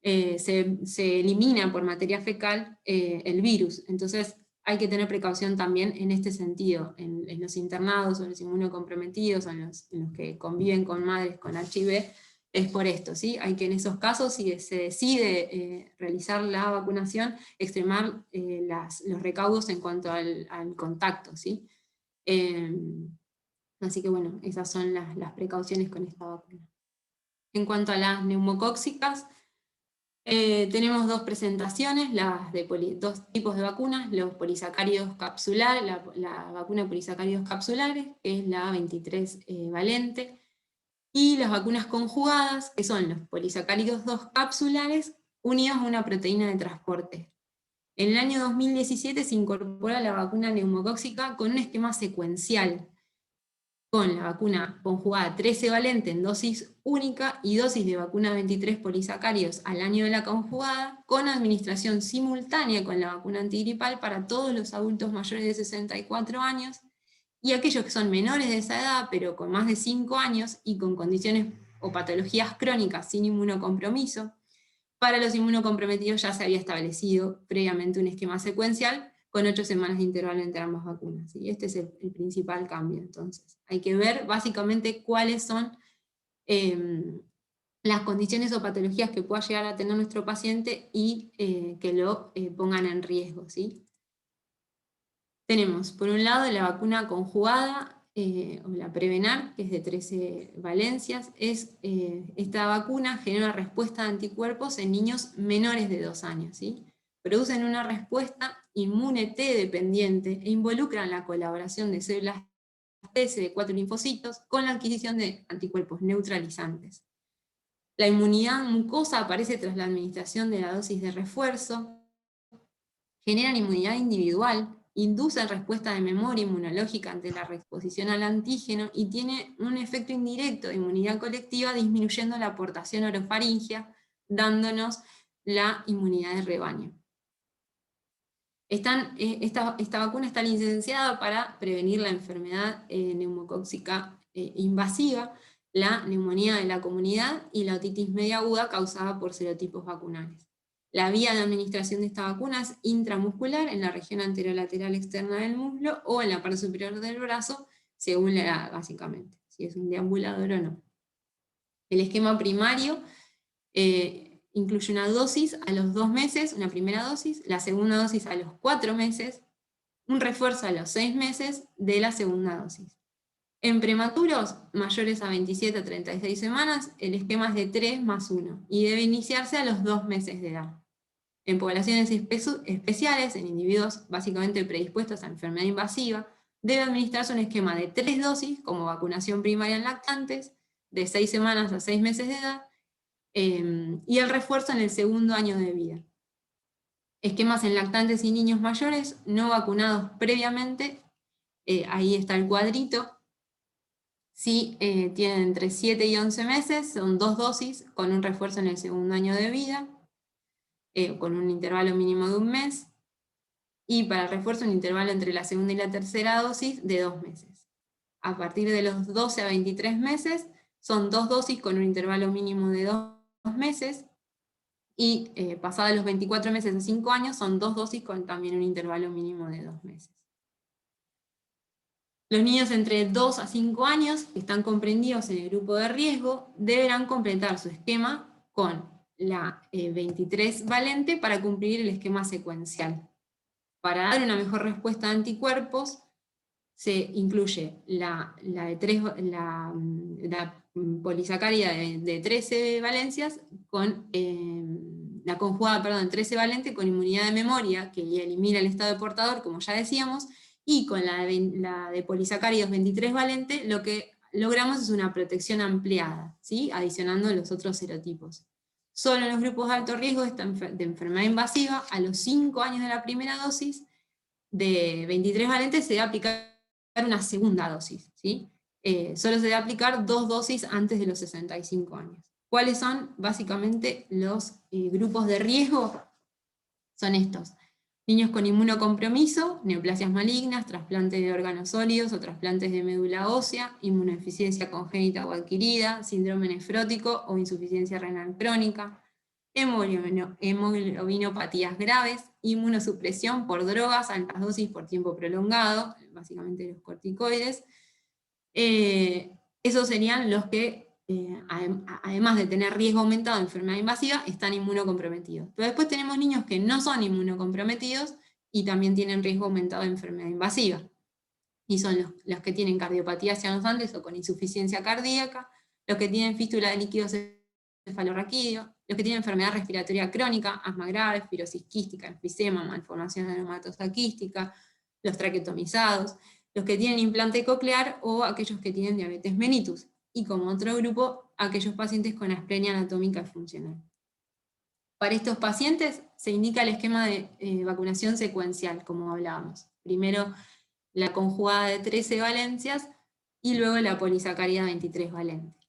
se elimina por materia fecal el virus. Entonces hay que tener precaución también en este sentido, en los internados, o en los inmunocomprometidos, o en los que conviven con madres con HIV, es por esto, ¿sí? Hay que en esos casos, si se decide realizar la vacunación, extremar los recaudos en cuanto al contacto, ¿sí? Así que bueno, esas son las precauciones con esta vacuna. En cuanto a las neumocóxicas, tenemos dos presentaciones, dos tipos de vacunas, los polisacáridos capsulares, la vacuna de polisacáridos capsulares, que es la 23 valente, y las vacunas conjugadas, que son los polisacáridos 2 capsulares unidos a una proteína de transporte. En el año 2017 se incorpora la vacuna neumocóxica con un esquema secuencial, con la vacuna conjugada 13 valente en dosis única y dosis de vacuna 23 polisacáridos al año de la conjugada, con administración simultánea con la vacuna antigripal para todos los adultos mayores de 64 años, y aquellos que son menores de esa edad, pero con más de 5 años y con condiciones o patologías crónicas sin inmunocompromiso. Para los inmunocomprometidos ya se había establecido previamente un esquema secuencial con 8 semanas de intervalo entre ambas vacunas. Y este es el principal cambio. Entonces, hay que ver básicamente cuáles son las condiciones o patologías que pueda llegar a tener nuestro paciente y que lo pongan en riesgo, ¿sí? Tenemos, por un lado, la vacuna conjugada, o la Prevenar, que es de 13 valencias. Esta vacuna genera respuesta de anticuerpos en niños menores de 2 años, ¿sí? Producen una respuesta inmune T dependiente e involucran la colaboración de células T CD4 linfocitos con la adquisición de anticuerpos neutralizantes. La inmunidad mucosa aparece tras la administración de la dosis de refuerzo, generan inmunidad individual, inducen respuesta de memoria inmunológica ante la reexposición al antígeno y tiene un efecto indirecto de inmunidad colectiva, disminuyendo la aportación orofaringea, dándonos la inmunidad de rebaño. Esta vacuna está licenciada para prevenir la enfermedad neumocóxica invasiva, la neumonía de la comunidad y la otitis media aguda causada por serotipos vacunales. La vía de administración de esta vacuna es intramuscular, en la región anterolateral externa del muslo o en la parte superior del brazo, según la edad, básicamente, si es un deambulador o no. El esquema primario incluye una dosis a los 2 meses, una primera dosis, la segunda dosis a los 4 meses, un refuerzo a los 6 meses de la segunda dosis. En prematuros mayores a 27 a 36 semanas, el esquema es de 3 más 1, y debe iniciarse a los 2 meses de edad. En poblaciones especiales, en individuos básicamente predispuestos a enfermedad invasiva, debe administrarse un esquema de 3 dosis, como vacunación primaria en lactantes, de 6 semanas a 6 meses de edad, y el refuerzo en el segundo año de vida. Esquemas en lactantes y niños mayores no vacunados previamente, ahí está el cuadrito. Si tienen entre 7 y 11 meses, son 2 dosis con un refuerzo en el segundo año de vida, con un intervalo mínimo de un mes, y para el refuerzo un intervalo entre la segunda y la tercera dosis de 2 meses. A partir de los 12 a 23 meses, son 2 dosis con un intervalo mínimo de 2 meses, y pasados los 24 meses a 5 años, son 2 dosis con también un intervalo mínimo de 2 meses. Los niños entre 2 a 5 años, que están comprendidos en el grupo de riesgo, deberán completar su esquema con la 23 valente para cumplir el esquema secuencial. Para dar una mejor respuesta a anticuerpos, se incluye la polisacárida de 13 valencias con la conjugada, perdón, 13 valente con inmunidad de memoria, que elimina el estado de portador, como ya decíamos, y con la de polisacáridos 23 valente, lo que logramos es una protección ampliada, ¿sí? Adicionando los otros serotipos. Solo en los grupos de alto riesgo de enfermedad invasiva, a los 5 años de la primera dosis, de 23 valentes se debe aplicar una segunda dosis, ¿sí? Solo se debe aplicar 2 dosis antes de los 65 años. ¿Cuáles son básicamente los grupos de riesgo? Son estos: niños con inmunocompromiso, neoplasias malignas, trasplantes de órganos sólidos o trasplantes de médula ósea, inmunodeficiencia congénita o adquirida, síndrome nefrótico o insuficiencia renal crónica, hemoglobinopatías graves, inmunosupresión por drogas, altas dosis por tiempo prolongado, básicamente los corticoides. Esos serían los que, además de tener riesgo aumentado de enfermedad invasiva, están inmunocomprometidos. Pero después tenemos niños que no son inmunocomprometidos y también tienen riesgo aumentado de enfermedad invasiva. Y son los que tienen cardiopatía cianosantes o con insuficiencia cardíaca, los que tienen fístula de líquido cefalorraquídeo, los que tienen enfermedad respiratoria crónica, asma grave, fibrosis quística, enfisema, malformación anematosa quística, los traqueotomizados, los que tienen implante coclear o aquellos que tienen diabetes mellitus, y como otro grupo, aquellos pacientes con asplenia anatómica funcional. Para estos pacientes se indica el esquema de vacunación secuencial, como hablábamos. Primero la conjugada de 13 valencias y luego la polisacárida 23 valente.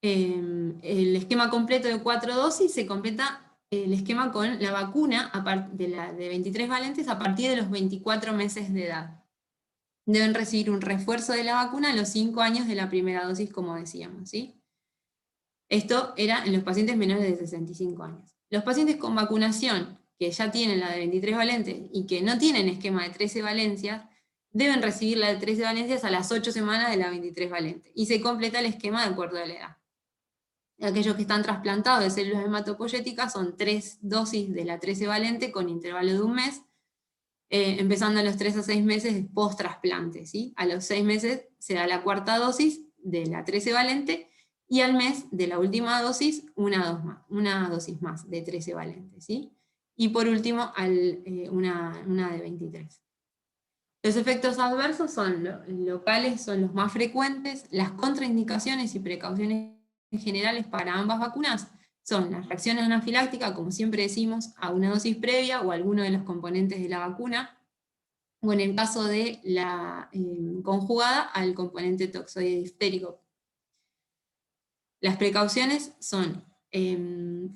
El esquema completo de 4 dosis se completa el esquema con la vacuna de 23 valentes a partir de los 24 meses de edad. Deben recibir un refuerzo de la vacuna a los 5 años de la primera dosis, como decíamos, ¿sí? Esto era en los pacientes menores de 65 años. Los pacientes con vacunación, que ya tienen la de 23 valentes y que no tienen esquema de 13 valencias, deben recibir la de 13 valencias a las 8 semanas de la 23 valente, y se completa el esquema de acuerdo a la edad. Aquellos que están trasplantados de células hematopoyéticas son 3 dosis de la 13 valente con intervalo de un mes, empezando a los 3 a 6 meses post-trasplante, ¿sí? A los 6 meses se da la cuarta dosis de la 13 valente, y al mes de la última dosis una dosis más de 13 valente, ¿sí? Y por último una de 23. Los efectos adversos son locales, son los más frecuentes. Las contraindicaciones y precauciones generales para ambas vacunas son las reacciones anafilácticas, como siempre decimos, a una dosis previa o a alguno de los componentes de la vacuna, o en el caso de la conjugada, al componente toxoide diftérico. Las precauciones son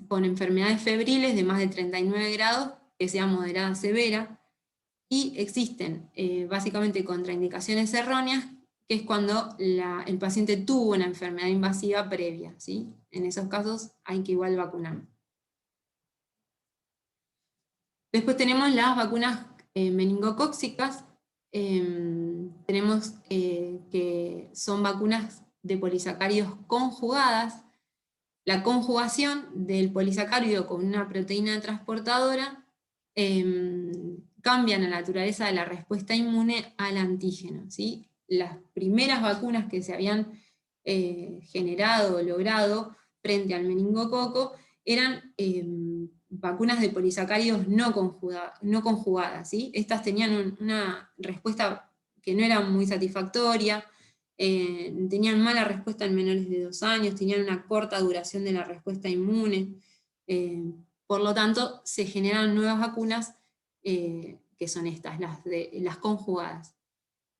con enfermedades febriles de más de 39 grados, que sea moderada severa, y existen básicamente contraindicaciones erróneas, que es cuando el paciente tuvo una enfermedad invasiva previa, ¿sí? En esos casos hay que igual vacunar. Después tenemos las vacunas meningocóccicas. Tenemos que son vacunas de polisacáridos conjugadas. La conjugación del polisacárido con una proteína transportadora cambia la naturaleza de la respuesta inmune al antígeno, ¿sí? Las primeras vacunas que se habían generado o logrado frente al meningococo eran vacunas de polisacáridos no conjugadas, ¿sí? Estas tenían una respuesta que no era muy satisfactoria, tenían mala respuesta en menores de 2 años, tenían una corta duración de la respuesta inmune, Por lo tanto, se generan nuevas vacunas, que son estas, las conjugadas.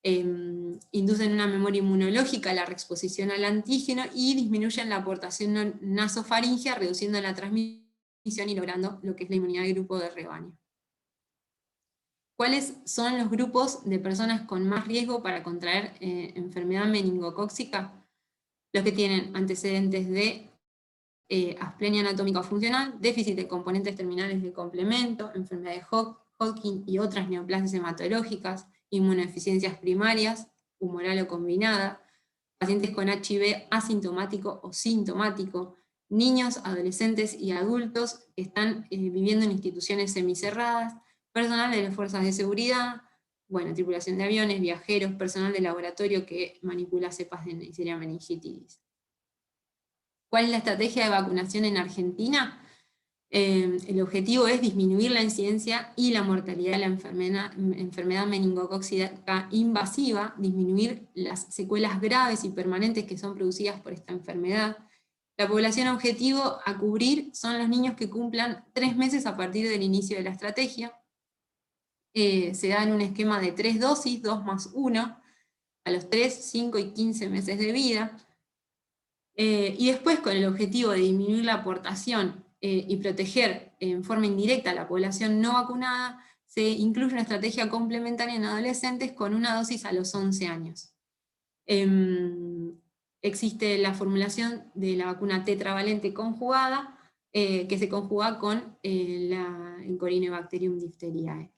Inducen una memoria inmunológica, la reexposición al antígeno, y disminuyen la aportación nasofaringea, reduciendo la transmisión y logrando lo que es la inmunidad de grupo de rebaño. ¿Cuáles son los grupos de personas con más riesgo para contraer enfermedad meningocócica? Los que tienen antecedentes de asplenia anatómica funcional, déficit de componentes terminales de complemento, enfermedad de Hodgkin y otras neoplasias hematológicas, inmunodeficiencias primarias, humoral o combinada, pacientes con HIV asintomático o sintomático, niños, adolescentes y adultos que están viviendo en instituciones semicerradas, personal de las fuerzas de seguridad, bueno, tripulación de aviones, viajeros, personal de laboratorio que manipula cepas de Neisseria meningitidis. ¿Cuál es la estrategia de vacunación en Argentina? El objetivo es disminuir la incidencia y la mortalidad de la enfermedad meningocócica invasiva, disminuir las secuelas graves y permanentes que son producidas por esta enfermedad. La población objetivo a cubrir son los niños que cumplan 3 meses a partir del inicio de la estrategia. Se da en un esquema de 3 dosis, 2 más 1, a los 3, 5 y 15 meses de vida. Y después, con el objetivo de disminuir la aportación y proteger en forma indirecta a la población no vacunada, se incluye una estrategia complementaria en adolescentes con una dosis a los 11 años. Existe la formulación de la vacuna tetravalente conjugada, que se conjuga con el Corynebacterium diphtheriae.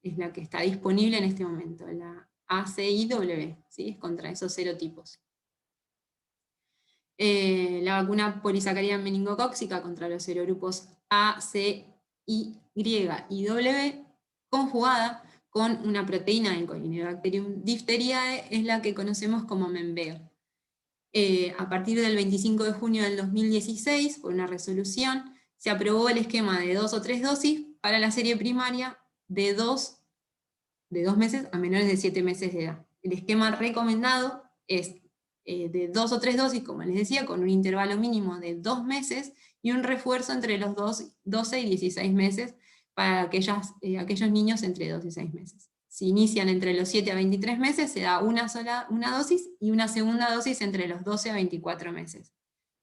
Es la que está disponible en este momento, la ACIW, ¿sí? Es contra esos serotipos. La vacuna polisacárida meningocócica contra los serogrupos A, C, Y y W, conjugada con una proteína en Corynebacterium diphtheriae, es la que conocemos como Menveo. A partir del 25 de junio del 2016, por una resolución, se aprobó el esquema de 2 o 3 dosis para la serie primaria de 2 meses a menores de 7 meses de edad. El esquema recomendado es de 2 o 3 dosis, como les decía, con un intervalo mínimo de 2 meses y un refuerzo entre los 12 y 16 meses para aquellos niños entre 2 y 6 meses. Si inician entre los 7 a 23 meses, se da una dosis y una segunda dosis entre los 12 a 24 meses.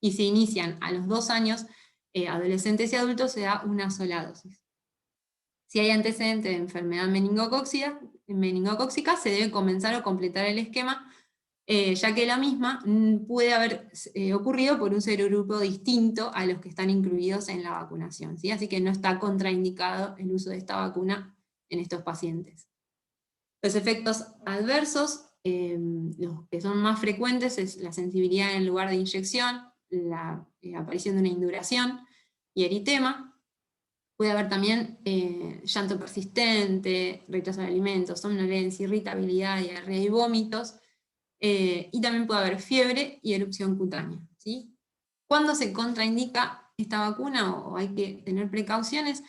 Y si inician a los 2 años, adolescentes y adultos, se da una sola dosis. Si hay antecedentes de enfermedad meningocócica, se debe comenzar o completar el esquema, ya que la misma puede haber ocurrido por un serogrupo distinto a los que están incluidos en la vacunación, ¿sí? Así que no está contraindicado el uso de esta vacuna en estos pacientes. Los efectos adversos, los que son más frecuentes, es la sensibilidad en el lugar de inyección, la aparición de una induración y eritema. Puede haber también llanto persistente, rechazo de alimentos, somnolencia, irritabilidad, diarrea y vómitos, y también puede haber fiebre y erupción cutánea, ¿sí? ¿Cuándo se contraindica esta vacuna o hay que tener precauciones?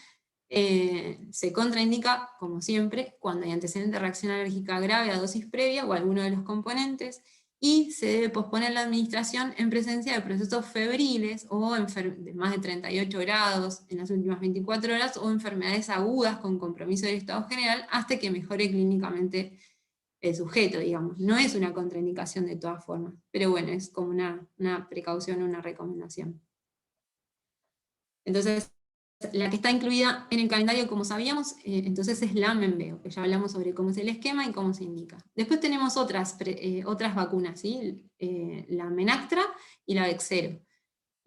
Se contraindica, como siempre, cuando hay antecedente de reacción alérgica grave a dosis previa o alguno de los componentes, y se debe posponer la administración en presencia de procesos febriles o de más de 38 grados en las últimas 24 horas, o enfermedades agudas con compromiso del estado general hasta que mejore clínicamente el sujeto, digamos. No es una contraindicación de todas formas, pero bueno, es como una precaución, una recomendación. Entonces, la que está incluida en el calendario, como sabíamos, entonces es la Menveo, que ya hablamos sobre cómo es el esquema y cómo se indica. Después tenemos otras vacunas, ¿sí? La Menactra y la Bexsero.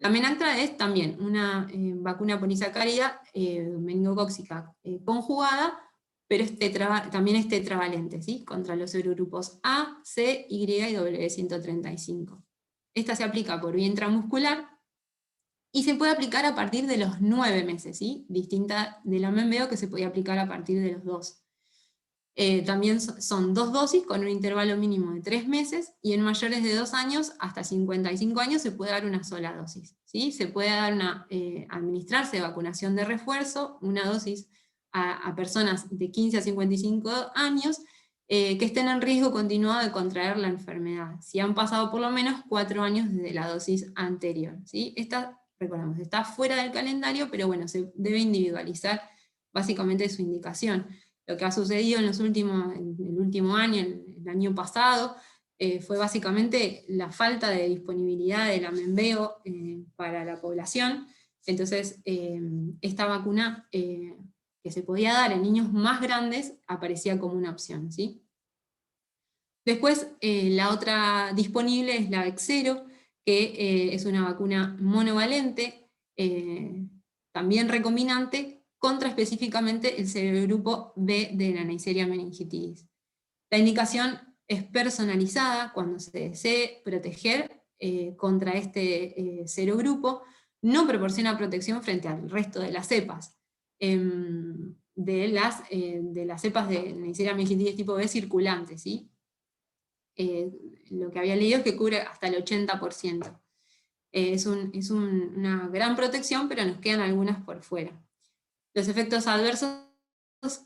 La Menactra es también una vacuna polisacárida meningocócica conjugada, pero también es tetravalente, ¿sí? Contra los serogrupos A, C, Y y W135. Esta se aplica por vía intramuscular, y se puede aplicar a partir de los 9 meses, ¿sí? Distinta de la Menveo, que se podía aplicar a partir de los 2. También son 2 dosis con un intervalo mínimo de 3 meses, y en mayores de 2 años, hasta 55 años, se puede dar una sola dosis, ¿sí? Se puede dar administrarse vacunación de refuerzo, una dosis a personas de 15 a 55 años, que estén en riesgo continuado de contraer la enfermedad, si han pasado por lo menos 4 años desde la dosis anterior, ¿sí? Esta recordemos, está fuera del calendario, pero bueno, se debe individualizar básicamente su indicación. Lo que ha sucedido en el último año, el año pasado, fue básicamente la falta de disponibilidad del Amenveo para la población. Entonces, esta vacuna que se podía dar en niños más grandes aparecía como una opción, ¿sí? Después, la otra disponible es la Bexsero, que es una vacuna monovalente, también recombinante, contra específicamente el serogrupo B de la Neisseria meningitidis. La indicación es personalizada cuando se desee proteger contra este serogrupo, no proporciona protección frente al resto de las cepas. De las cepas de Neisseria meningitidis tipo B circulantes, ¿sí? Lo que había leído es que cubre hasta el 80%. Es una gran protección, pero nos quedan algunas por fuera. Los efectos adversos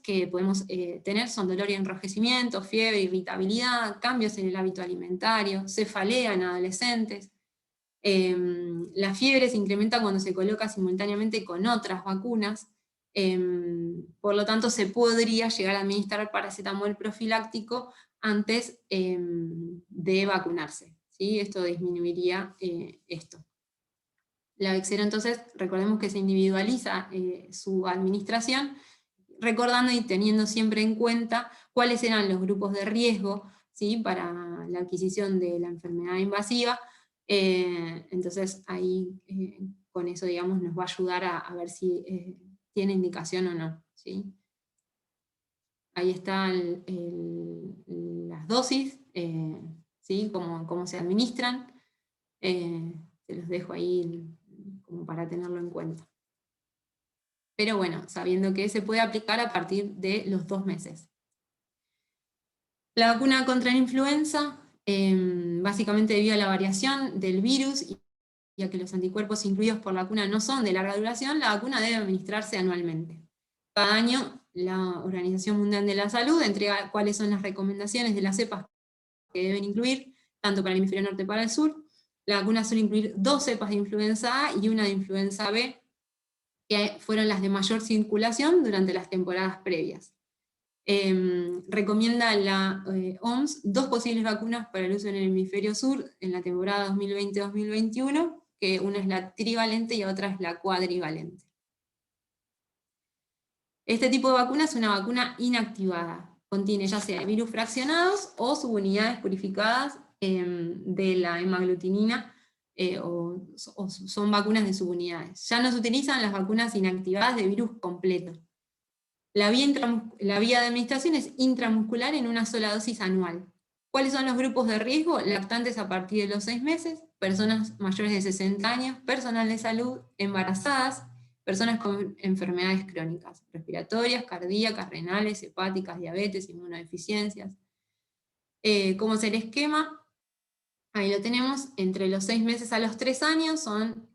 que podemos tener son dolor y enrojecimiento, fiebre, irritabilidad, cambios en el hábito alimentario, cefalea en adolescentes. La fiebre se incrementa cuando se coloca simultáneamente con otras vacunas, por lo tanto se podría llegar a administrar paracetamol profiláctico antes de vacunarse, ¿sí? Esto disminuiría esto. La Bexsero, entonces, recordemos que se individualiza su administración, recordando y teniendo siempre en cuenta cuáles eran los grupos de riesgo, ¿sí? Para la adquisición de la enfermedad invasiva. Entonces ahí con eso, digamos, nos va a ayudar a ver si tiene indicación o no, ¿sí? Ahí están las dosis, ¿sí? Cómo se administran. Se los dejo ahí como para tenerlo en cuenta. Pero bueno, sabiendo que se puede aplicar a partir de los 2 meses. La vacuna contra la influenza, básicamente debido a la variación del virus y a que los anticuerpos incluidos por la vacuna no son de larga duración, la vacuna debe administrarse anualmente. Cada año la Organización Mundial de la Salud entrega cuáles son las recomendaciones de las cepas que deben incluir, tanto para el hemisferio norte como para el sur. La vacuna suele incluir 2 cepas de influenza A y una de influenza B, que fueron las de mayor circulación durante las temporadas previas. Recomienda la OMS 2 posibles vacunas para el uso en el hemisferio sur en la temporada 2020-2021, que una es la trivalente y otra es la cuadrivalente. Este tipo de vacuna es una vacuna inactivada, contiene ya sea virus fraccionados o subunidades purificadas de la hemaglutinina, o son vacunas de subunidades. Ya no se utilizan las vacunas inactivadas de virus completo. La vía de administración es intramuscular en una sola dosis anual. ¿Cuáles son los grupos de riesgo? Lactantes a partir de los 6 meses, personas mayores de 60 años, personal de salud, embarazadas, personas con enfermedades crónicas, respiratorias, cardíacas, renales, hepáticas, diabetes, inmunodeficiencias. ¿Cómo es el esquema? Ahí lo tenemos, entre los 6 meses a los 3 años son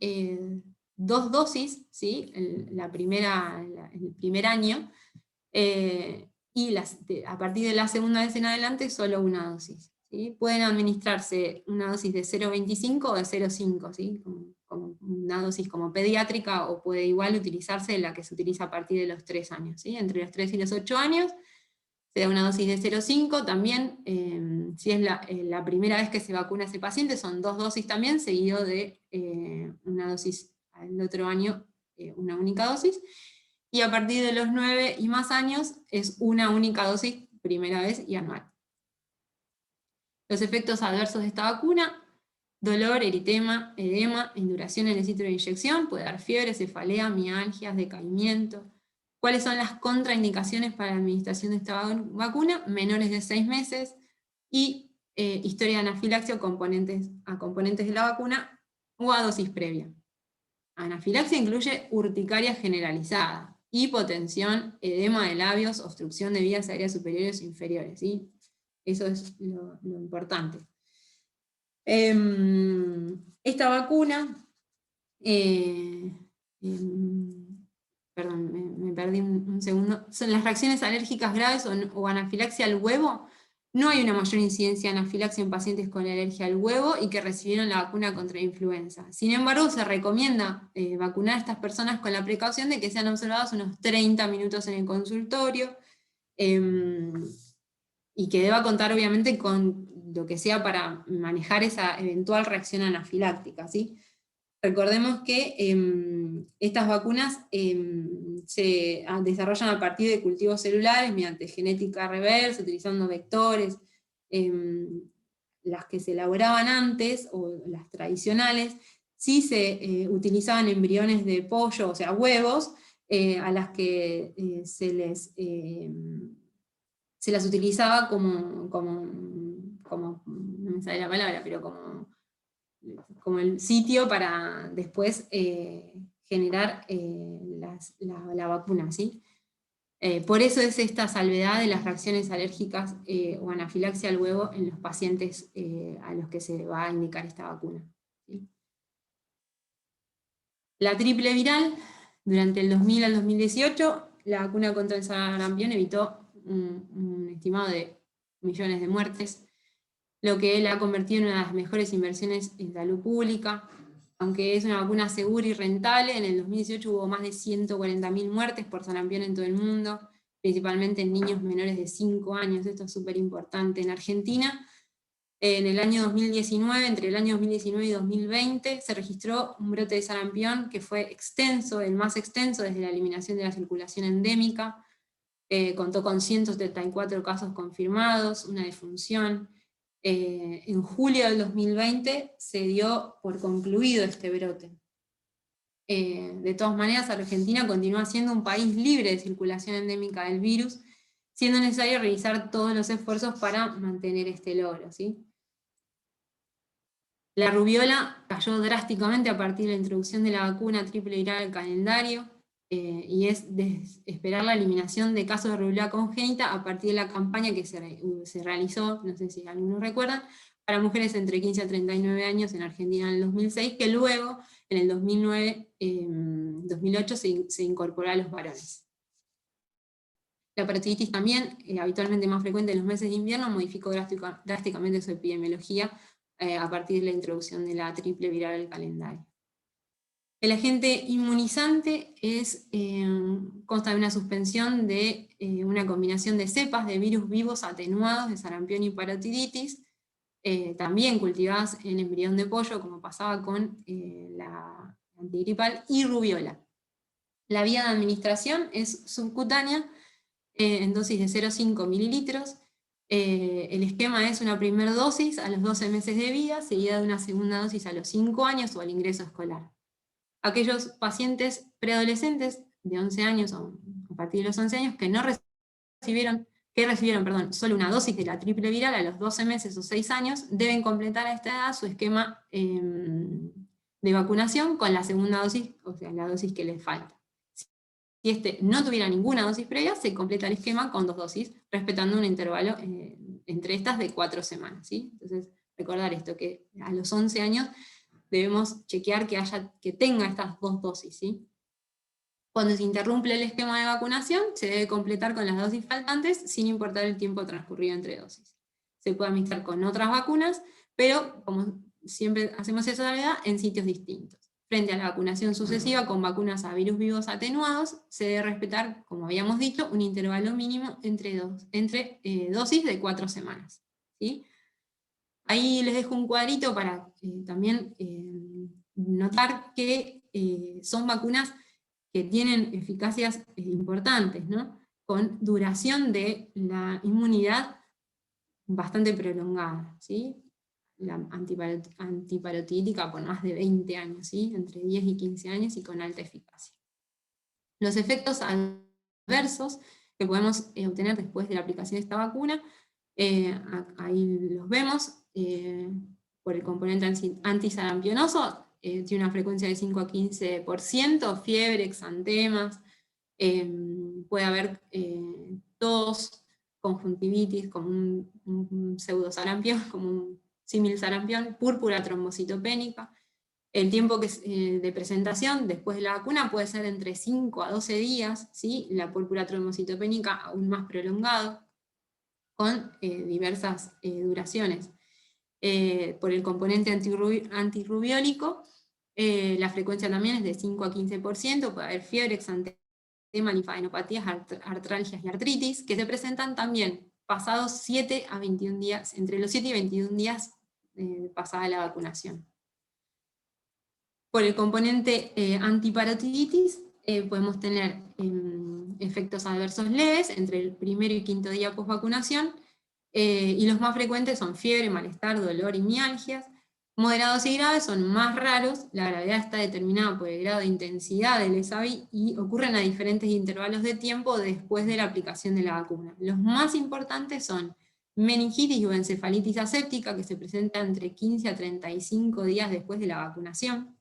2 dosis, ¿sí? El primer año, y a partir de la segunda vez en adelante solo una dosis, ¿sí? Pueden administrarse una dosis de 0,25 o de 0,5, ¿sí? Como una dosis como pediátrica, o puede igual utilizarse la que se utiliza a partir de los 3 años, ¿sí? Entre los 3 y los 8 años se da una dosis de 0,5, también, si es la primera vez que se vacuna a ese paciente, son 2 dosis también, seguido de una dosis al otro año, una única dosis, y a partir de los 9 y más años es una única dosis, primera vez y anual. Los efectos adversos de esta vacuna: dolor, eritema, edema, induración en el sitio de inyección, puede dar fiebre, cefalea, mialgias, decaimiento. ¿Cuáles son las contraindicaciones para la administración de esta vacuna? Menores de 6 meses y historia de anafilaxia a componentes de la vacuna o a dosis previa. Anafilaxia incluye urticaria generalizada, hipotensión, edema de labios, obstrucción de vías aéreas superiores e inferiores, ¿sí? Eso es lo importante. Esta vacuna, perdón, me perdí un segundo, son las reacciones alérgicas graves o anafilaxia al huevo, no hay una mayor incidencia de anafilaxia en pacientes con alergia al huevo y que recibieron la vacuna contra la influenza. Sin embargo, se recomienda vacunar a estas personas con la precaución de que sean observados unos 30 minutos en el consultorio, y que deba contar obviamente con lo que sea para manejar esa eventual reacción anafiláctica, ¿sí? Recordemos que estas vacunas se desarrollan a partir de cultivos celulares mediante genética reversa, utilizando vectores. Las que se elaboraban antes, o las tradicionales, sí se utilizaban embriones de pollo, o sea, huevos, a las que se las utilizaba como, no me sale la palabra, pero como el sitio para después generar la vacuna, ¿sí? Por eso es esta salvedad de las reacciones alérgicas o anafilaxia al huevo en los pacientes a los que se va a indicar esta vacuna, ¿sí? La triple viral, durante el 2000 al 2018, la vacuna contra el sarampión evitó un estimado de millones de muertes, lo que la ha convertido en una de las mejores inversiones en salud pública. Aunque es una vacuna segura y rentable, en el 2018 hubo más de 140.000 muertes por sarampión en todo el mundo, principalmente en niños menores de 5 años, esto es súper importante. En Argentina, en el año 2019, entre el año 2019 y 2020, se registró un brote de sarampión que fue extenso, el más extenso desde la eliminación de la circulación endémica. Contó con 174 casos confirmados, una defunción. En julio del 2020 se dio por concluido este brote. De todas maneras, Argentina continúa siendo un país libre de circulación endémica del virus, siendo necesario realizar todos los esfuerzos para mantener este logro, ¿sí? La rubiola cayó drásticamente a partir de la introducción de la vacuna triple viral al calendario, y es de esperar la eliminación de casos de rubiola congénita a partir de la campaña que se realizó, no sé si algunos recuerdan, para mujeres entre 15 a 39 años en Argentina en el 2006, que luego, en el 2008, se incorporó a los varones. La parotiditis también, habitualmente más frecuente en los meses de invierno, modificó drásticamente su epidemiología a partir de la introducción de la triple viral al calendario. El agente inmunizante consta de una suspensión de una combinación de cepas de virus vivos atenuados de sarampión y parotiditis, también cultivadas en embrión de pollo, como pasaba con la antigripal, y rubiola. La vía de administración es subcutánea, en dosis de 0,5 mililitros. El esquema es una primera dosis a los 12 meses de vida, seguida de una segunda dosis a los 5 años o al ingreso escolar. Aquellos pacientes preadolescentes de 11 años o a partir de los 11 años que recibieron solo una dosis de la triple viral a los 12 meses o 6 años, deben completar a esta edad su esquema de vacunación con la segunda dosis, o sea, la dosis que les falta. Si este no tuviera ninguna dosis previa, se completa el esquema con 2 dosis, respetando un intervalo entre estas de 4 semanas, ¿sí? Entonces, recordar esto, que a los 11 años debemos chequear que tenga estas 2 dosis, ¿sí? Cuando se interrumpe el esquema de vacunación, se debe completar con las dosis faltantes, sin importar el tiempo transcurrido entre dosis. Se puede administrar con otras vacunas, pero como siempre hacemos esa salvedad, en sitios distintos. Frente a la vacunación sucesiva con vacunas a virus vivos atenuados, se debe respetar, como habíamos dicho, un intervalo mínimo entre dosis de 4 semanas, ¿sí? Ahí les dejo un cuadrito para también notar que son vacunas que tienen eficacias importantes, ¿no? Con duración de la inmunidad bastante prolongada, ¿sí? La antiparotídica por más de 20 años, ¿sí? Entre 10 y 15 años, y con alta eficacia. Los efectos adversos que podemos obtener después de la aplicación de esta vacuna, ahí los vemos. Por el componente antisarampionoso, tiene una frecuencia de 5 a 15%, fiebre, exantemas, puede haber tos, conjuntivitis, como un pseudosarampión, como un símil sarampión, púrpura trombocitopénica. El tiempo de presentación después de la vacuna puede ser entre 5 a 12 días, ¿sí? La púrpura trombocitopénica aún más prolongado. con diversas duraciones. Por el componente antirrubiólico, la frecuencia también es de 5 a 15%, puede haber fiebre, exantema, linfadenopatías, artralgias y artritis, que se presentan también pasados 7 a 21 días, entre los 7 y 21 días pasada la vacunación. Por el componente antiparotiditis, podemos tener efectos adversos leves entre el primero y quinto día post vacunación, y los más frecuentes son fiebre, malestar, dolor y mialgias. Moderados y graves son más raros, la gravedad está determinada por el grado de intensidad del ESAVI y ocurren a diferentes intervalos de tiempo después de la aplicación de la vacuna. Los más importantes son meningitis o encefalitis aséptica, que se presenta entre 15 a 35 días después de la vacunación.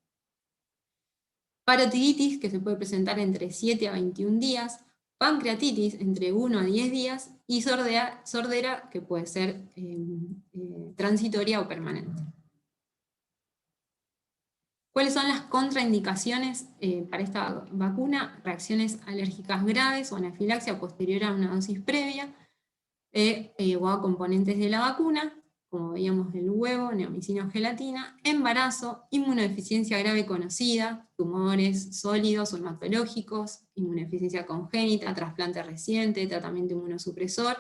Parotiditis, que se puede presentar entre 7 a 21 días, pancreatitis entre 1 a 10 días, y sordera que puede ser transitoria o permanente. ¿Cuáles son las contraindicaciones para esta vacuna? Reacciones alérgicas graves o anafilaxia posterior a una dosis previa, o a componentes de la vacuna, como veíamos el huevo, neomicina o gelatina, embarazo, inmunodeficiencia grave conocida, tumores sólidos o hematológicos, inmunodeficiencia congénita, trasplante reciente, tratamiento inmunosupresor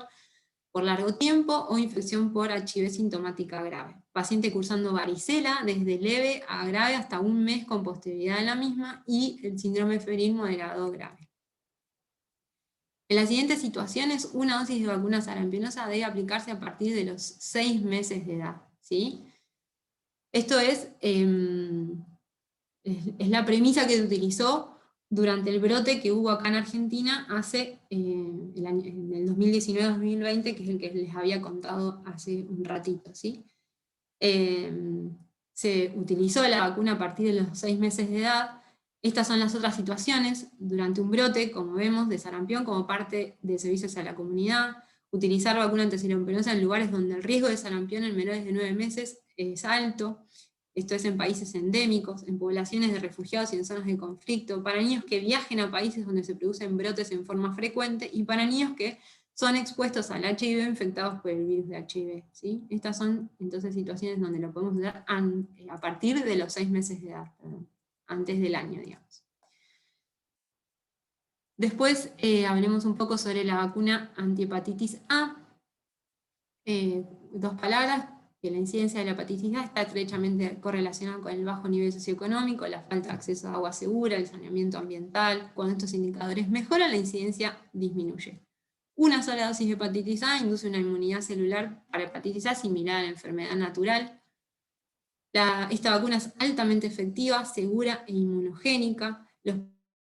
por largo tiempo o infección por HIV sintomática grave. Paciente cursando varicela desde leve a grave hasta un mes con posterioridad de la misma, y el síndrome febril moderado grave. En las siguientes situaciones, una dosis de vacuna sarampionosa debe aplicarse a partir de los 6 meses de edad, ¿sí? Esto es la premisa que se utilizó durante el brote que hubo acá en Argentina en el 2019-2020, que es el que les había contado hace un ratito, ¿sí? Se utilizó la vacuna a partir de los 6 meses de edad. Estas son las otras situaciones: durante un brote, como vemos, de sarampión como parte de servicios a la comunidad, utilizar vacuna antisarampionosa en lugares donde el riesgo de sarampión en menores de 9 meses es alto, esto es en países endémicos, en poblaciones de refugiados y en zonas de conflicto, para niños que viajen a países donde se producen brotes en forma frecuente, y para niños que son expuestos al HIV infectados por el virus de HIV, ¿sí? Estas son entonces situaciones donde lo podemos dar a partir de los 6 meses de edad, antes del año, digamos. Después hablemos un poco sobre la vacuna antihepatitis A. 2 palabras: que la incidencia de la hepatitis A está estrechamente correlacionada con el bajo nivel socioeconómico, la falta de acceso a agua segura, el saneamiento ambiental. Cuando estos indicadores mejoran, la incidencia disminuye. Una sola dosis de hepatitis A induce una inmunidad celular para hepatitis A similar a la enfermedad natural. Esta vacuna es altamente efectiva, segura e inmunogénica. Los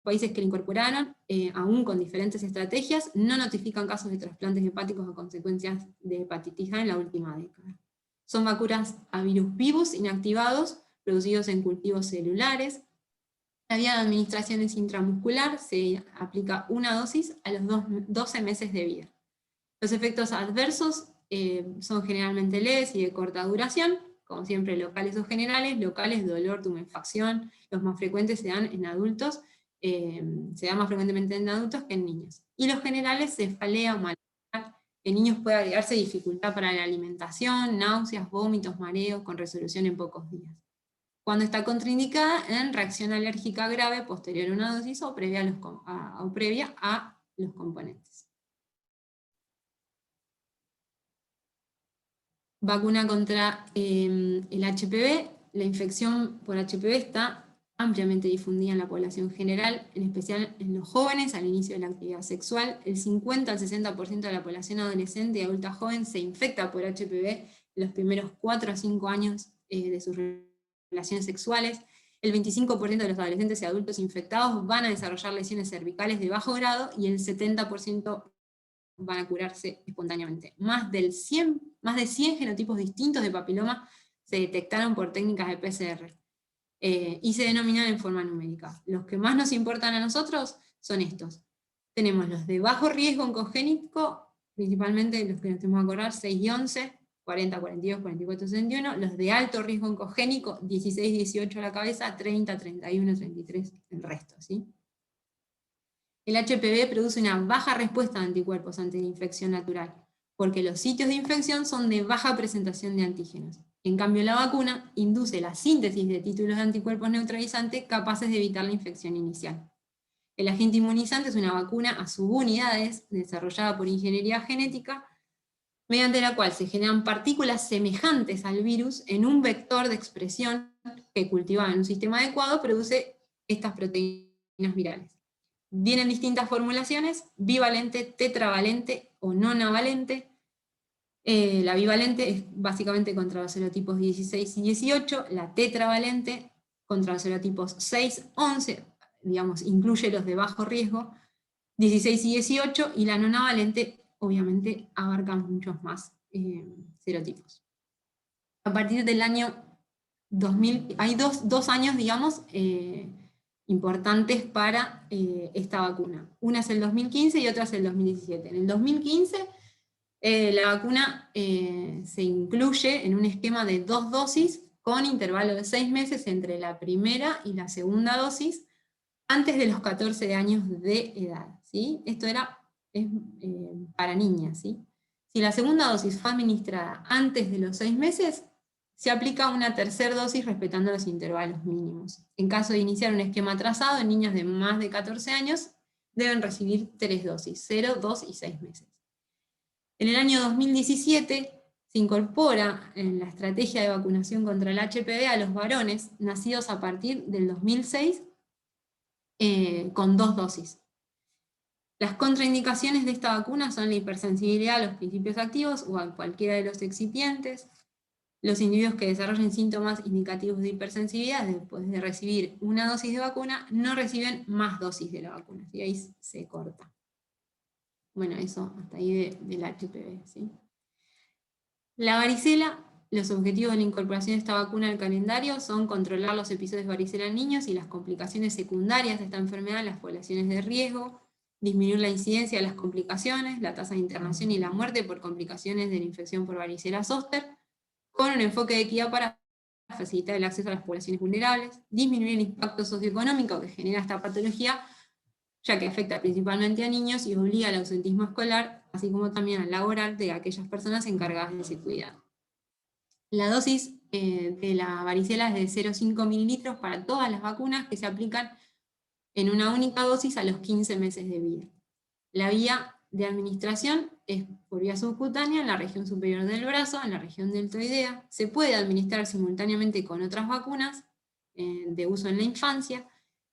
países que la incorporaron, aún con diferentes estrategias, no notifican casos de trasplantes hepáticos a consecuencias de hepatitis A en la última década. Son vacunas a virus vivos inactivados, producidos en cultivos celulares. La vía de administración es intramuscular, se aplica una dosis a los 12 meses de vida. Los efectos adversos son generalmente leves y de corta duración, como siempre locales o generales. Locales: dolor, tumefacción. Los más frecuentes se dan en adultos, se da más frecuentemente en adultos que en niños. Y los generales: cefalea o malestar. En niños puede agregarse dificultad para la alimentación, náuseas, vómitos, mareos, con resolución en pocos días. Cuando está contraindicada en reacción alérgica grave posterior a una dosis o previa a los componentes. Vacuna contra el HPV. La infección por HPV está ampliamente difundida en la población general, en especial en los jóvenes al inicio de la actividad sexual. El 50 al 60% de la población adolescente y adulta joven se infecta por HPV en los primeros 4 a 5 años de sus relaciones sexuales. El 25% de los adolescentes y adultos infectados van a desarrollar lesiones cervicales de bajo grado, y el 70% van a curarse espontáneamente. Más de 100 genotipos distintos de papiloma se detectaron por técnicas de PCR, y se denominan en forma numérica. Los que más nos importan a nosotros son estos. Tenemos los de bajo riesgo oncogénico, principalmente los que nos tenemos que acordar: 6 y 11, 40, 42, 44, 61, los de alto riesgo oncogénico: 16, 18 a la cabeza, 30, 31, 33 el resto, ¿sí? El HPV produce una baja respuesta de anticuerpos ante la infección natural. porque los sitios de infección son de baja presentación de antígenos. En cambio, la vacuna induce la síntesis de títulos de anticuerpos neutralizantes capaces de evitar la infección inicial. El agente inmunizante es una vacuna a subunidades desarrollada por ingeniería genética, mediante la cual se generan partículas semejantes al virus en un vector de expresión que, cultivado en un sistema adecuado, produce estas proteínas virales. Vienen distintas formulaciones: bivalente, tetravalente o nonavalente. La bivalente es básicamente contra los serotipos 16 y 18, la tetravalente contra los serotipos 6, 11, digamos, incluye los de bajo riesgo, 16 y 18, y la nonavalente obviamente abarca muchos más serotipos. A partir del año 2000, hay dos años, digamos, importantes para esta vacuna. Una es el 2015 y otra es el 2017. En el 2015, la vacuna se incluye en un esquema de 2 dosis con intervalo de 6 meses entre la primera y la segunda dosis, antes de los 14 años de edad, ¿sí? Esto es para niñas, ¿sí? Si la segunda dosis fue administrada antes de los 6 meses, se aplica una tercera dosis respetando los intervalos mínimos. En caso de iniciar un esquema trazado en niños de más de 14 años, deben recibir 3 dosis, 0, 2 y 6 meses. En el año 2017 se incorpora en la estrategia de vacunación contra el HPV a los varones nacidos a partir del 2006 con 2 dosis. Las contraindicaciones de esta vacuna son la hipersensibilidad a los principios activos o a cualquiera de los excipientes. Los individuos que desarrollen síntomas indicativos de hipersensibilidad después de recibir una dosis de vacuna no reciben más dosis de la vacuna, y ahí se corta. Bueno, eso hasta ahí del HPV, ¿sí? La varicela, los objetivos de la incorporación de esta vacuna al calendario son controlar los episodios de varicela en niños y las complicaciones secundarias de esta enfermedad en las poblaciones de riesgo, disminuir la incidencia de las complicaciones, la tasa de internación y la muerte por complicaciones de la infección por varicela zóster, con un enfoque de equidad para facilitar el acceso a las poblaciones vulnerables, disminuir el impacto socioeconómico que genera esta patología, ya que afecta principalmente a niños y obliga al ausentismo escolar, así como también al laboral de aquellas personas encargadas de ese cuidado. La dosis de la varicela es de 0,5 mililitros para todas las vacunas que se aplican en una única dosis a los 15 meses de vida. La vía de administración es por vía subcutánea en la región superior del brazo, en la región deltoidea. Se puede administrar simultáneamente con otras vacunas de uso en la infancia.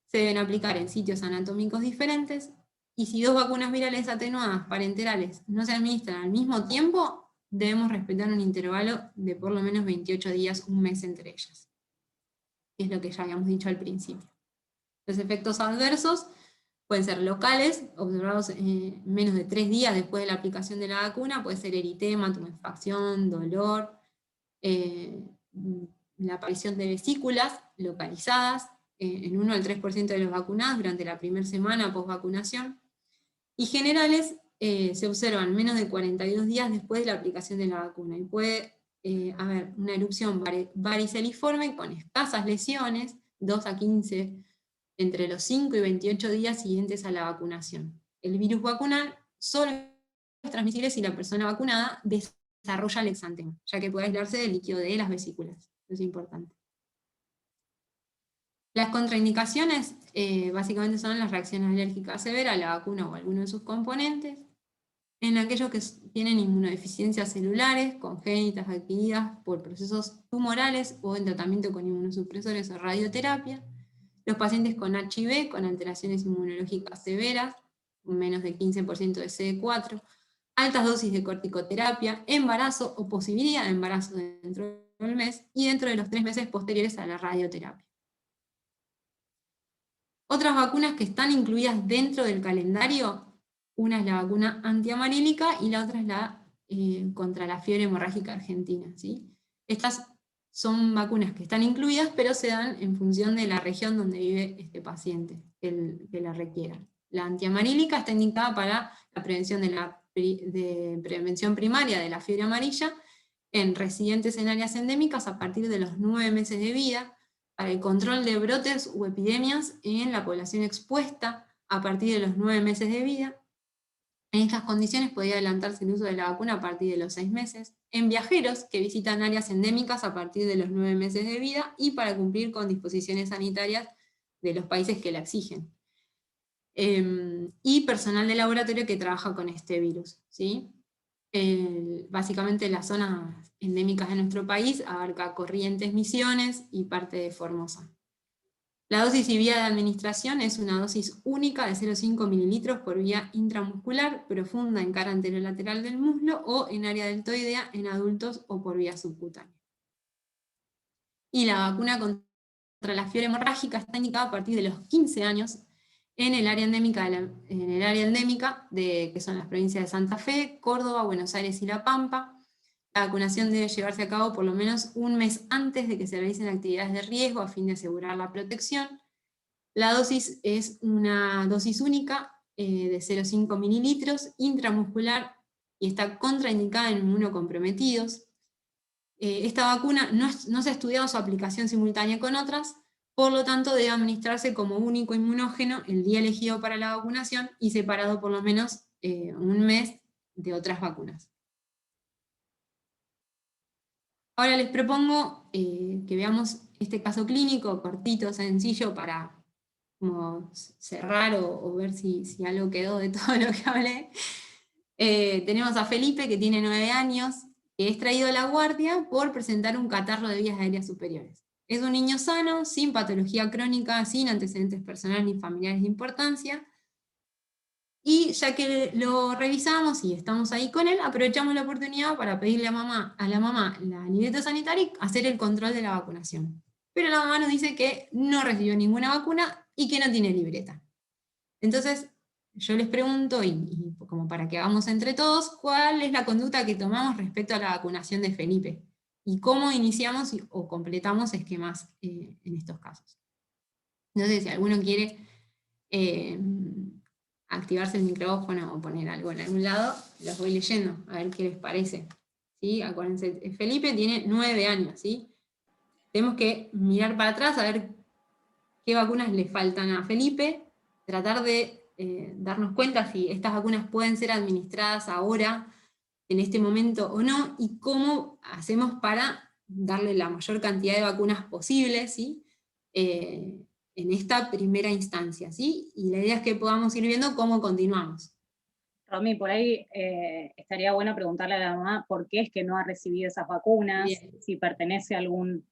Se deben aplicar en sitios anatómicos diferentes, y si 2 vacunas virales atenuadas parenterales no se administran al mismo tiempo, debemos respetar un intervalo de por lo menos 28 días, un mes entre ellas. Es lo que ya habíamos dicho al principio. Los efectos adversos pueden ser locales, observados menos de 3 días después de la aplicación de la vacuna. Puede ser eritema, tumefacción, dolor, la aparición de vesículas localizadas en 1 al 3% de los vacunados durante la primera semana post-vacunación, y generales se observan menos de 42 días después de la aplicación de la vacuna, y puede haber una erupción variceliforme con escasas lesiones, 2 a 15 entre los 5 y 28 días siguientes a la vacunación. El virus vacunal solo es transmisible si la persona vacunada desarrolla el exantema, ya que puede aislarse del líquido de las vesículas. Eso es importante. Las contraindicaciones básicamente son las reacciones alérgicas severas a la vacuna o a alguno de sus componentes, en aquellos que tienen inmunodeficiencias celulares, congénitas adquiridas por procesos tumorales o en tratamiento con inmunosupresores o radioterapia, los pacientes con HIV, con alteraciones inmunológicas severas, menos del 15% de CD4, altas dosis de corticoterapia, embarazo o posibilidad de embarazo dentro del mes y dentro de los 3 meses posteriores a la radioterapia. Otras vacunas que están incluidas dentro del calendario, una es la vacuna antiamarílica y la otra es la contra la fiebre hemorrágica argentina, ¿sí? Estas son vacunas que están incluidas, pero se dan en función de la región donde vive este paciente que la requiera. La antiamarílica está indicada para la prevención de prevención primaria de la fiebre amarilla en residentes en áreas endémicas a partir de los 9 meses de vida, para el control de brotes u epidemias en la población expuesta a partir de los 9 meses de vida, En estas condiciones podía adelantarse el uso de la vacuna a partir de los 6 meses, en viajeros que visitan áreas endémicas a partir de los 9 meses de vida y para cumplir con disposiciones sanitarias de los países que la exigen. Y personal de laboratorio que trabaja con este virus, ¿sí? Básicamente las zonas endémicas de nuestro país abarca Corrientes, Misiones y parte de Formosa. La dosis y vía de administración es una dosis única de 0,5 mililitros por vía intramuscular, profunda en cara anterolateral del muslo o en área deltoidea en adultos o por vía subcutánea. Y la vacuna contra la fiebre hemorrágica está indicada a partir de los 15 años en el área endémica, que son las provincias de Santa Fe, Córdoba, Buenos Aires y La Pampa. La vacunación debe llevarse a cabo por lo menos un mes antes de que se realicen actividades de riesgo a fin de asegurar la protección. La dosis es una dosis única de 0,5 mililitros, intramuscular, y está contraindicada en inmunocomprometidos. Esta vacuna no se ha estudiado su aplicación simultánea con otras, por lo tanto debe administrarse como único inmunógeno el día elegido para la vacunación y separado por lo menos un mes de otras vacunas. Ahora les propongo que veamos este caso clínico cortito, sencillo, para como cerrar o ver si algo quedó de todo lo que hablé. Tenemos a Felipe, que tiene 9 años, que es traído a la guardia por presentar un catarro de vías aéreas superiores. Es un niño sano, sin patología crónica, sin antecedentes personales ni familiares de importancia, y ya que lo revisamos y estamos ahí con él, aprovechamos la oportunidad para pedirle a la mamá la libreta sanitaria y hacer el control de la vacunación. Pero la mamá nos dice que no recibió ninguna vacuna y que no tiene libreta. Entonces, yo les pregunto, y como para que hagamos entre todos, ¿cuál es la conducta que tomamos respecto a la vacunación de Felipe? Y cómo iniciamos o completamos esquemas en estos casos. Entonces, si alguno quiere activarse el micrófono o poner algo en algún lado, los voy leyendo, a ver qué les parece. ¿Sí? Acuérdense, Felipe tiene 9 años, ¿sí? Tenemos que mirar para atrás a ver qué vacunas le faltan a Felipe, tratar de darnos cuenta si estas vacunas pueden ser administradas ahora, en este momento o no, y cómo hacemos para darle la mayor cantidad de vacunas posibles, ¿sí? En esta primera instancia, ¿sí? Y la idea es que podamos ir viendo cómo continuamos. Romy, por ahí estaría bueno preguntarle a la mamá por qué es que no ha recibido esas vacunas, Bien. si pertenece a algún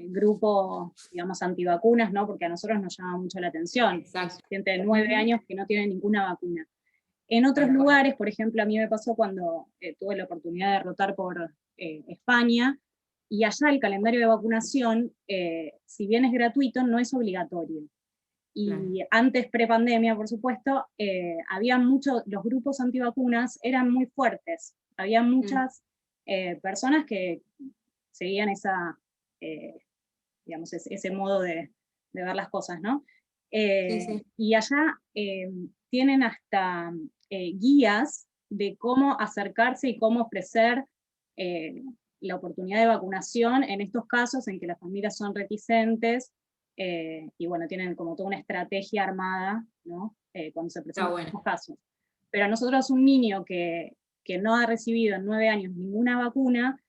grupo, digamos, antivacunas, ¿no? Porque a nosotros nos llama mucho la atención. Exacto. Gente de 9 años que no tiene ninguna vacuna. En otros lugares, por ejemplo, a mí me pasó cuando tuve la oportunidad de rotar por España, y allá el calendario de vacunación, si bien es gratuito, no es obligatorio. Y Claro. antes, pre-pandemia, por supuesto, había los grupos antivacunas eran muy fuertes. Había muchas personas que seguían digamos, ese modo de ver las cosas, ¿no? Sí. Y allá tienen hasta guías de cómo acercarse y cómo ofrecer la oportunidad de vacunación en estos casos en que las familias son reticentes, y bueno, tienen como toda una estrategia armada, ¿no? Cuando se presentan estos casos. Pero a nosotros un niño que no ha recibido en 9 años ninguna vacuna,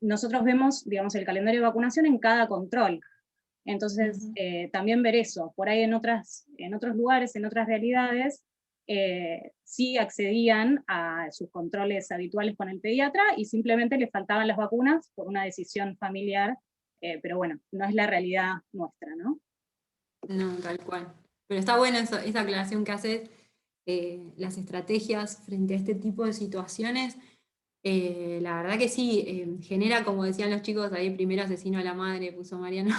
nosotros vemos, digamos, el calendario de vacunación en cada control. Entonces, también ver eso. Por ahí en otros lugares, en otras realidades, sí accedían a sus controles habituales con el pediatra y simplemente les faltaban las vacunas por una decisión familiar, pero bueno, no es la realidad nuestra, ¿no? No, tal cual. Pero está buena esa aclaración que haces, las estrategias frente a este tipo de situaciones. La verdad que sí, genera, como decían los chicos ahí, primero asesino a la madre, puso Mariano,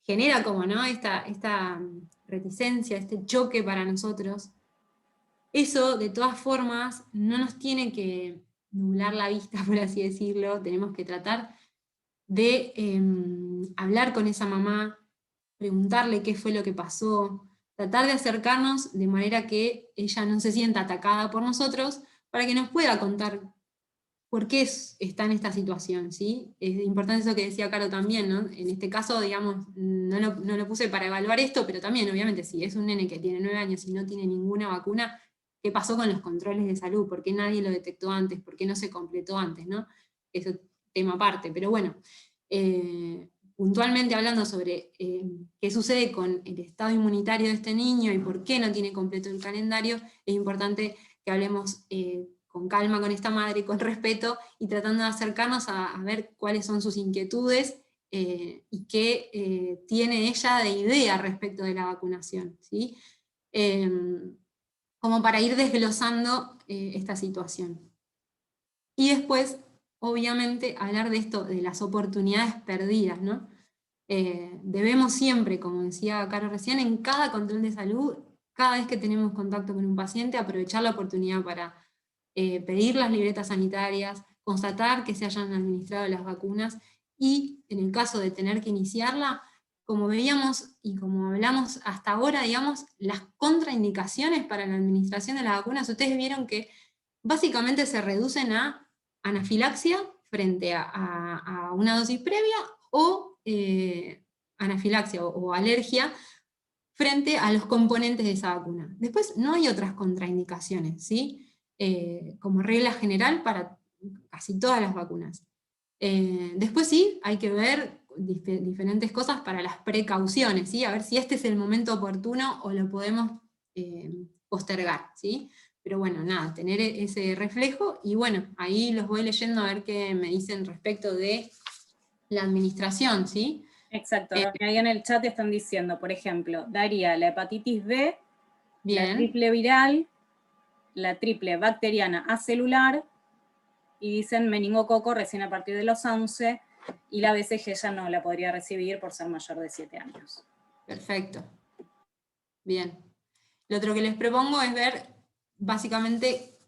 genera como, ¿no? Esta reticencia, este choque para nosotros. Eso, de todas formas, no nos tiene que nublar la vista, por así decirlo. Tenemos que tratar de hablar con esa mamá, preguntarle qué fue lo que pasó, tratar de acercarnos de manera que ella no se sienta atacada por nosotros, para que nos pueda contar por qué está en esta situación, ¿sí? Es importante eso que decía Caro también, ¿no? En este caso, digamos, no lo puse para evaluar esto, pero también, obviamente, si es un nene que tiene 9 años y no tiene ninguna vacuna, ¿qué pasó con los controles de salud? ¿Por qué nadie lo detectó antes? ¿Por qué no se completó antes, no? Eso es tema aparte, pero bueno, puntualmente hablando sobre qué sucede con el estado inmunitario de este niño y por qué no tiene completo el calendario, es importante que hablemos con calma con esta madre, con respeto, y tratando de acercarnos a ver cuáles son sus inquietudes y qué tiene ella de idea respecto de la vacunación, ¿sí? Como para ir desglosando esta situación. Y después, obviamente, hablar de esto, de las oportunidades perdidas, ¿no? Debemos siempre, como decía Caro recién, en cada control de salud, cada vez que tenemos contacto con un paciente, aprovechar la oportunidad para pedir las libretas sanitarias, constatar que se hayan administrado las vacunas, y en el caso de tener que iniciarla, como veíamos y como hablamos hasta ahora, digamos, las contraindicaciones para la administración de las vacunas, ustedes vieron que básicamente se reducen a anafilaxia frente a una dosis previa, o anafilaxia o alergia frente a los componentes de esa vacuna. Después no hay otras contraindicaciones, ¿sí? Como regla general para casi todas las vacunas. Después sí, hay que ver diferentes cosas para las precauciones, ¿sí? A ver si este es el momento oportuno o lo podemos postergar, ¿sí? Pero bueno, nada, tener ese reflejo, y bueno, ahí los voy leyendo a ver qué me dicen respecto de la administración, ¿sí? Exacto, ahí en el chat están diciendo, por ejemplo, daría la hepatitis B, la Bien. triple viral, la triple bacteriana acelular, y dicen meningococo recién a partir de los 11, y la BCG ya no la podría recibir por ser mayor de 7 años. Perfecto. Bien. Lo otro que les propongo es ver, básicamente,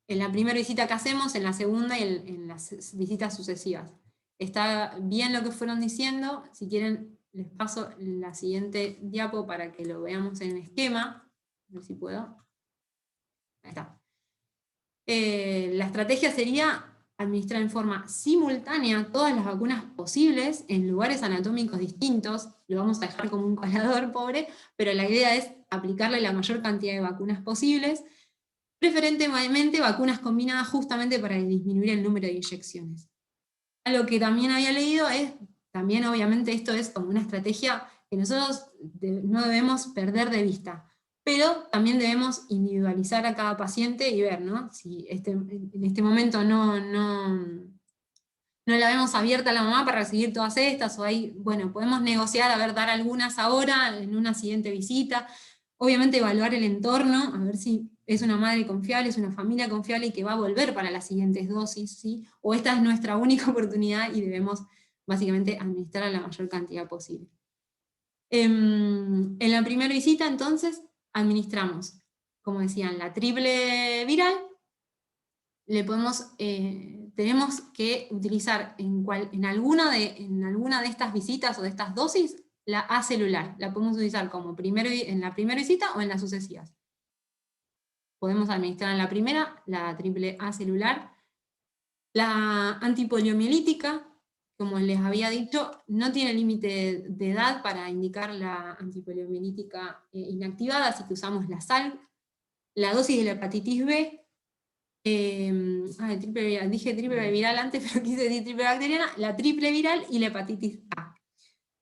en la primera visita que hacemos, en la segunda y en las visitas sucesivas. Está bien lo que fueron diciendo. Si quieren, les paso la siguiente diapo para que lo veamos en esquema. A ver si puedo. Ahí está. La estrategia sería administrar en forma simultánea todas las vacunas posibles en lugares anatómicos distintos. Lo vamos a dejar como un colador pobre, pero la idea es aplicarle la mayor cantidad de vacunas posibles, preferentemente vacunas combinadas justamente para disminuir el número de inyecciones. Algo que también había leído es, también obviamente esto es como una estrategia que nosotros no debemos perder de vista, pero también debemos individualizar a cada paciente y ver, ¿no? Si en este momento no la vemos abierta a la mamá para recibir todas estas, o ahí, bueno, podemos negociar, a ver, dar algunas ahora, en una siguiente visita. Obviamente evaluar el entorno, a ver si es una madre confiable, es una familia confiable y que va a volver para las siguientes dosis, ¿sí? O esta es nuestra única oportunidad y debemos básicamente administrar la mayor cantidad posible. En la primera visita, entonces, administramos, como decían, la triple viral. Tenemos que utilizar en alguna de estas visitas o de estas dosis la A celular. La podemos utilizar como en la primera visita o en las sucesivas. Podemos administrar en la primera la triple A celular. La antipoliomielítica, como les había dicho, no tiene límite de edad para indicar la antipoliomielítica inactivada, así que usamos la SAL. La dosis de la hepatitis B, triple viral, dije triple viral antes, pero quise decir triple bacteriana, la triple viral y la hepatitis A.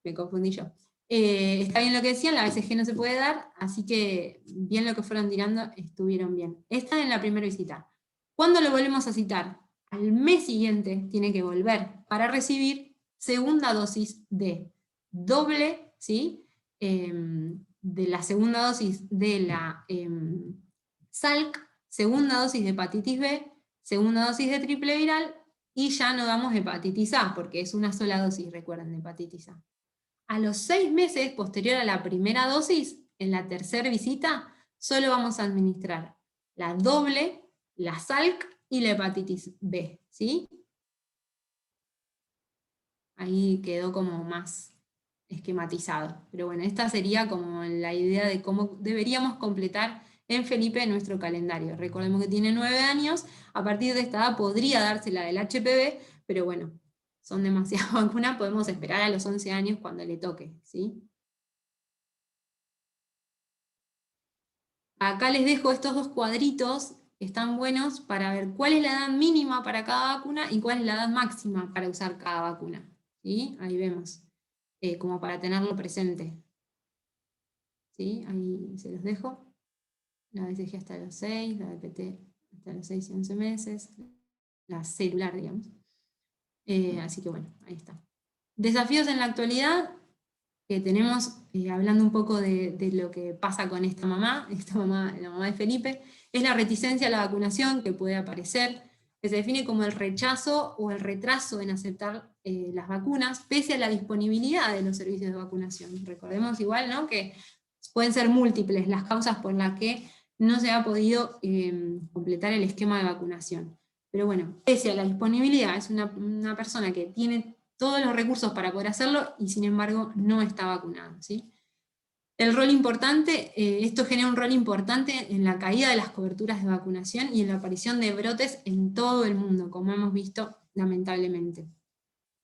Me confundí yo. Está bien lo que decían, la BCG no se puede dar, así que bien lo que fueron tirando, estuvieron bien. Esta en la primera visita. ¿Cuándo lo volvemos a citar? Al mes siguiente tiene que volver para recibir segunda dosis de doble, ¿sí? De la segunda dosis de la SALC, segunda dosis de hepatitis B, segunda dosis de triple viral, y ya no damos hepatitis A, porque es una sola dosis, recuerden, de hepatitis A. A los 6 meses, posterior a la primera dosis, en la tercera visita, solo vamos a administrar la doble, la SALC y la hepatitis B, ¿sí? Ahí quedó como más esquematizado. Pero bueno, esta sería como la idea de cómo deberíamos completar en Felipe en nuestro calendario. Recordemos que tiene 9 años, a partir de esta edad podría darse la del HPV, pero bueno, son demasiadas vacunas, podemos esperar a los 11 años cuando le toque, ¿sí? Acá les dejo estos dos cuadritos que están buenos para ver cuál es la edad mínima para cada vacuna y cuál es la edad máxima para usar cada vacuna, ¿sí? Ahí vemos, como para tenerlo presente. ¿Sí? Ahí se los dejo. La BCG hasta los 6, la DPT hasta los 6 y 11 meses, la celular, digamos. Así que bueno, ahí está. Desafíos en la actualidad, que tenemos, hablando un poco de lo que pasa con esta mamá, la mamá de Felipe, es la reticencia a la vacunación que puede aparecer, que se define como el rechazo o el retraso en aceptar las vacunas, pese a la disponibilidad de los servicios de vacunación. Recordemos igual, ¿no?, que pueden ser múltiples las causas por las que no se ha podido completar el esquema de vacunación. Pero bueno, pese a la disponibilidad, es una persona que tiene todos los recursos para poder hacerlo y sin embargo no está vacunado, ¿sí? El rol importante, esto genera un rol importante en la caída de las coberturas de vacunación y en la aparición de brotes en todo el mundo, como hemos visto lamentablemente.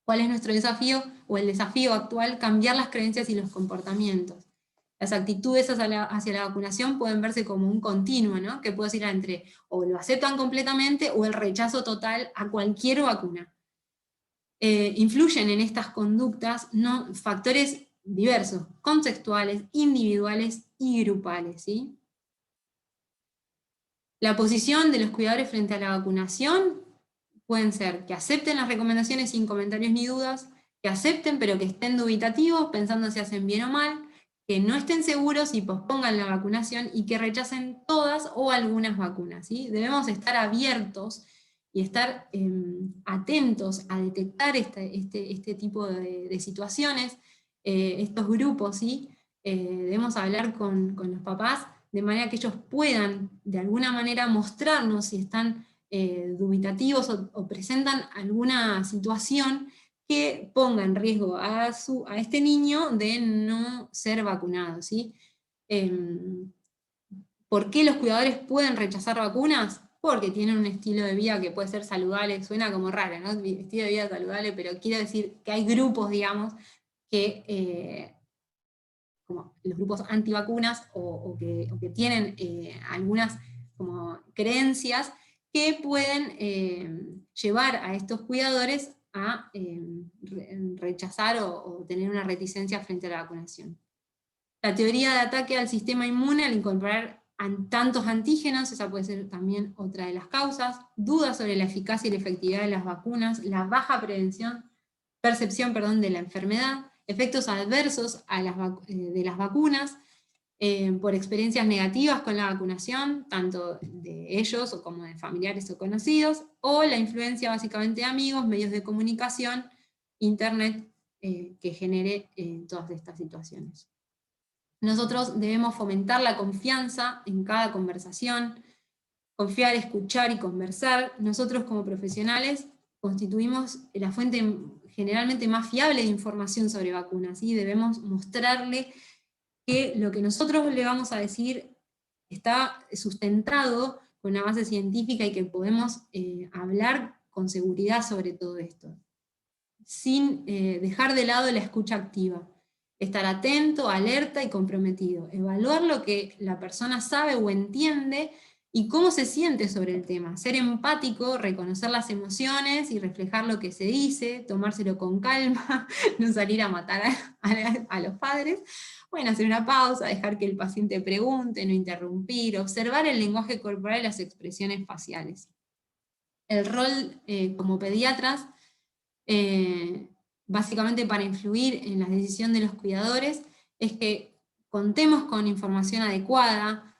¿Cuál es nuestro desafío o el desafío actual? Cambiar las creencias y los comportamientos. Las actitudes hacia la vacunación pueden verse como un continuo, ¿no?, que puede ir entre o lo aceptan completamente o el rechazo total a cualquier vacuna. Influyen en estas conductas factores diversos, contextuales, individuales y grupales, ¿sí? La posición de los cuidadores frente a la vacunación pueden ser que acepten las recomendaciones sin comentarios ni dudas, que acepten pero que estén dubitativos pensando si hacen bien o mal, que no estén seguros y pospongan la vacunación y que rechacen todas o algunas vacunas, ¿sí? Debemos estar abiertos y estar atentos a detectar este tipo de situaciones, estos grupos, ¿sí? Debemos hablar con los papás de manera que ellos puedan de alguna manera mostrarnos si están dubitativos o presentan alguna situación que ponga en riesgo a este niño de no ser vacunado, ¿sí? ¿Por qué los cuidadores pueden rechazar vacunas? Porque tienen un estilo de vida que puede ser saludable, suena como raro, ¿no? Estilo de vida saludable, pero quiero decir que hay grupos, digamos, que, como los grupos antivacunas, o que tienen algunas como creencias que pueden llevar a estos cuidadores a rechazar o tener una reticencia frente a la vacunación. La teoría de ataque al sistema inmune al incorporar tantos antígenos, esa puede ser también otra de las causas, dudas sobre la eficacia y la efectividad de las vacunas, la baja percepción de la enfermedad, efectos adversos de las vacunas, por experiencias negativas con la vacunación, tanto de ellos o como de familiares o conocidos, o la influencia básicamente de amigos, medios de comunicación, internet, que genere todas estas situaciones. Nosotros debemos fomentar la confianza en cada conversación, confiar, escuchar y conversar. Nosotros como profesionales constituimos la fuente generalmente más fiable de información sobre vacunas, ¿sí? Debemos mostrarle que lo que nosotros le vamos a decir está sustentado con una base científica y que podemos hablar con seguridad sobre todo esto, sin dejar de lado la escucha activa. Estar atento, alerta y comprometido. Evaluar lo que la persona sabe o entiende y cómo se siente sobre el tema. Ser empático, reconocer las emociones y reflejar lo que se dice, tomárselo con calma, no salir a matar a los padres. Bueno, hacer una pausa, dejar que el paciente pregunte, no interrumpir, observar el lenguaje corporal y las expresiones faciales. El rol como pediatras, básicamente para influir en la decisión de los cuidadores, es que contemos con información adecuada,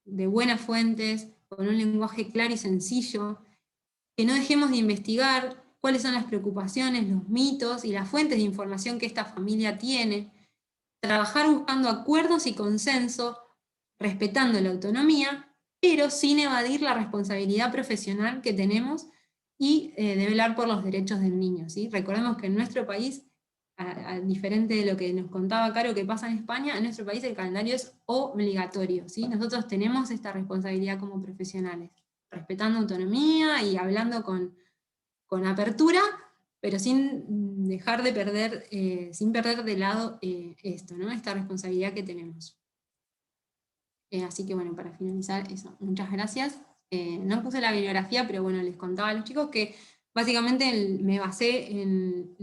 de buenas fuentes, con un lenguaje claro y sencillo, que no dejemos de investigar cuáles son las preocupaciones, los mitos y las fuentes de información que esta familia tiene, trabajar buscando acuerdos y consenso, respetando la autonomía, pero sin evadir la responsabilidad profesional que tenemos y de velar por los derechos del niño, ¿sí? Recordemos que en nuestro país a diferente de lo que nos contaba Caro que pasa en España, en nuestro país el calendario es obligatorio, ¿sí? Nosotros tenemos esta responsabilidad como profesionales, respetando autonomía y hablando con apertura, pero sin dejar de perder, sin perder de lado esto, ¿no? Esta responsabilidad que tenemos. Así que bueno, para finalizar eso, muchas gracias. No puse la bibliografía, pero bueno, les contaba a los chicos que básicamente me basé en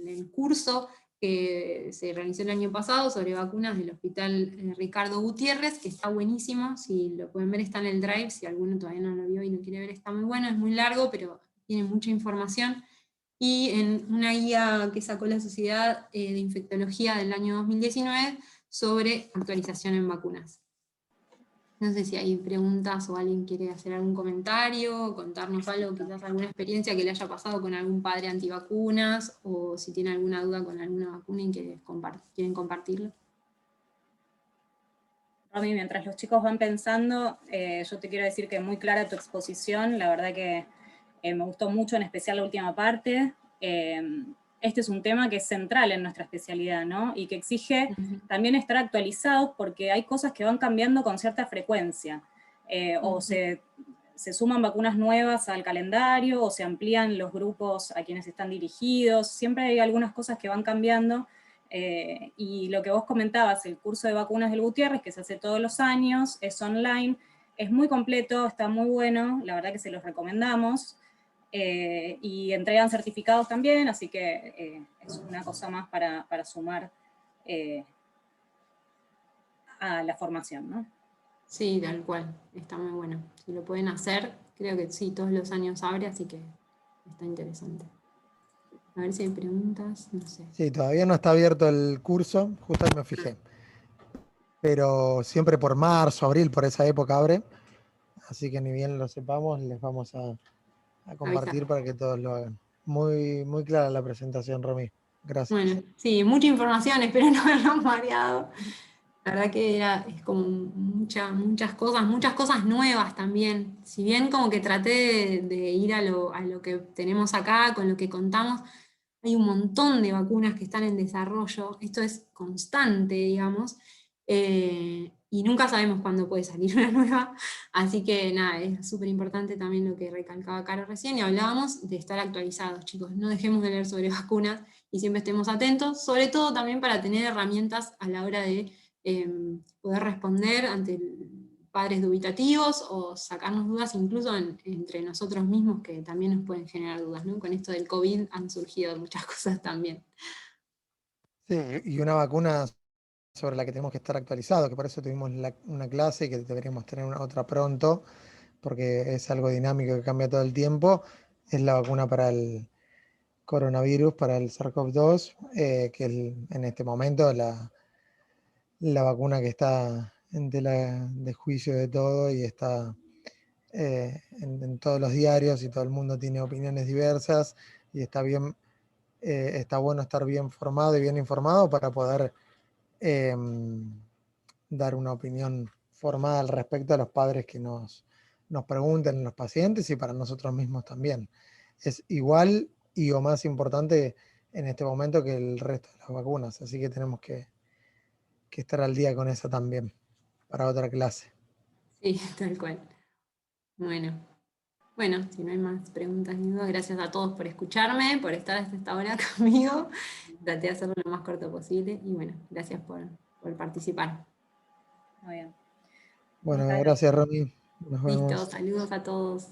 el curso que se realizó el año pasado sobre vacunas del Hospital Ricardo Gutiérrez, que está buenísimo, si lo pueden ver está en el Drive, si alguno todavía no lo vio y lo quiere ver está muy bueno, es muy largo, pero tiene mucha información. Y en una guía que sacó la Sociedad de Infectología del año 2019 sobre actualización en vacunas. No sé si hay preguntas o alguien quiere hacer algún comentario, contarnos algo, quizás alguna experiencia que le haya pasado con algún padre antivacunas, o si tiene alguna duda con alguna vacuna y quieren compartirlo. Romy, mientras los chicos van pensando, yo te quiero decir que es muy clara tu exposición, la verdad que me gustó mucho, en especial la última parte. Este es un tema que es central en nuestra especialidad, ¿no? Y que exige también estar actualizados porque hay cosas que van cambiando con cierta frecuencia. O se suman vacunas nuevas al calendario, o se amplían los grupos a quienes están dirigidos. Siempre hay algunas cosas que van cambiando. Y lo que vos comentabas, el curso de vacunas del Gutiérrez, que se hace todos los años, es online, es muy completo, está muy bueno, la verdad que se los recomendamos. Y entregan certificados también, así que es una cosa más para sumar a la formación, ¿no? Sí, tal cual, está muy bueno. Si lo pueden hacer, creo que sí, todos los años abre, así que está interesante. A ver si hay preguntas, no sé. Sí, todavía no está abierto el curso, justo ahí me fijé. Pero siempre por marzo, abril, por esa época abre. Así que ni bien lo sepamos, les vamos a compartir para que todos lo hagan. Muy, muy clara la presentación, Romy. Gracias. Bueno, sí, mucha información, espero no habernos mareado. La verdad que es como muchas cosas nuevas también. Si bien como que traté de ir a lo que tenemos acá, con lo que contamos, hay un montón de vacunas que están en desarrollo, esto es constante, digamos, y nunca sabemos cuándo puede salir una nueva, así que nada, es súper importante también lo que recalcaba Caro recién, y hablábamos de estar actualizados, chicos, no dejemos de leer sobre vacunas y siempre estemos atentos, sobre todo también para tener herramientas a la hora de poder responder ante padres dubitativos o sacarnos dudas incluso entre nosotros mismos, que también nos pueden generar dudas, ¿no? Con esto del COVID han surgido muchas cosas también. Sí, y una vacuna sobre la que tenemos que estar actualizados, que por eso tuvimos una clase y que deberíamos tener una otra pronto, porque es algo dinámico que cambia todo el tiempo, es la vacuna para el coronavirus, para el SARS-CoV-2, que en este momento la vacuna que está en tela de juicio de todo y está en todos los diarios y todo el mundo tiene opiniones diversas y está bien, está bueno estar bien formado y bien informado para poder dar una opinión formada al respecto a los padres que nos pregunten, los pacientes y para nosotros mismos también. Es igual y o más importante en este momento que el resto de las vacunas, así que tenemos que estar al día con eso también, para otra clase. Sí, tal cual. Bueno, si no hay más preguntas ni dudas, gracias a todos por escucharme, por estar hasta esta hora conmigo. Traté de hacerlo lo más corto posible y bueno, gracias por participar. Muy bien. Bueno, Muchas gracias, Romy. Nos Listo, vemos. saludos a todos.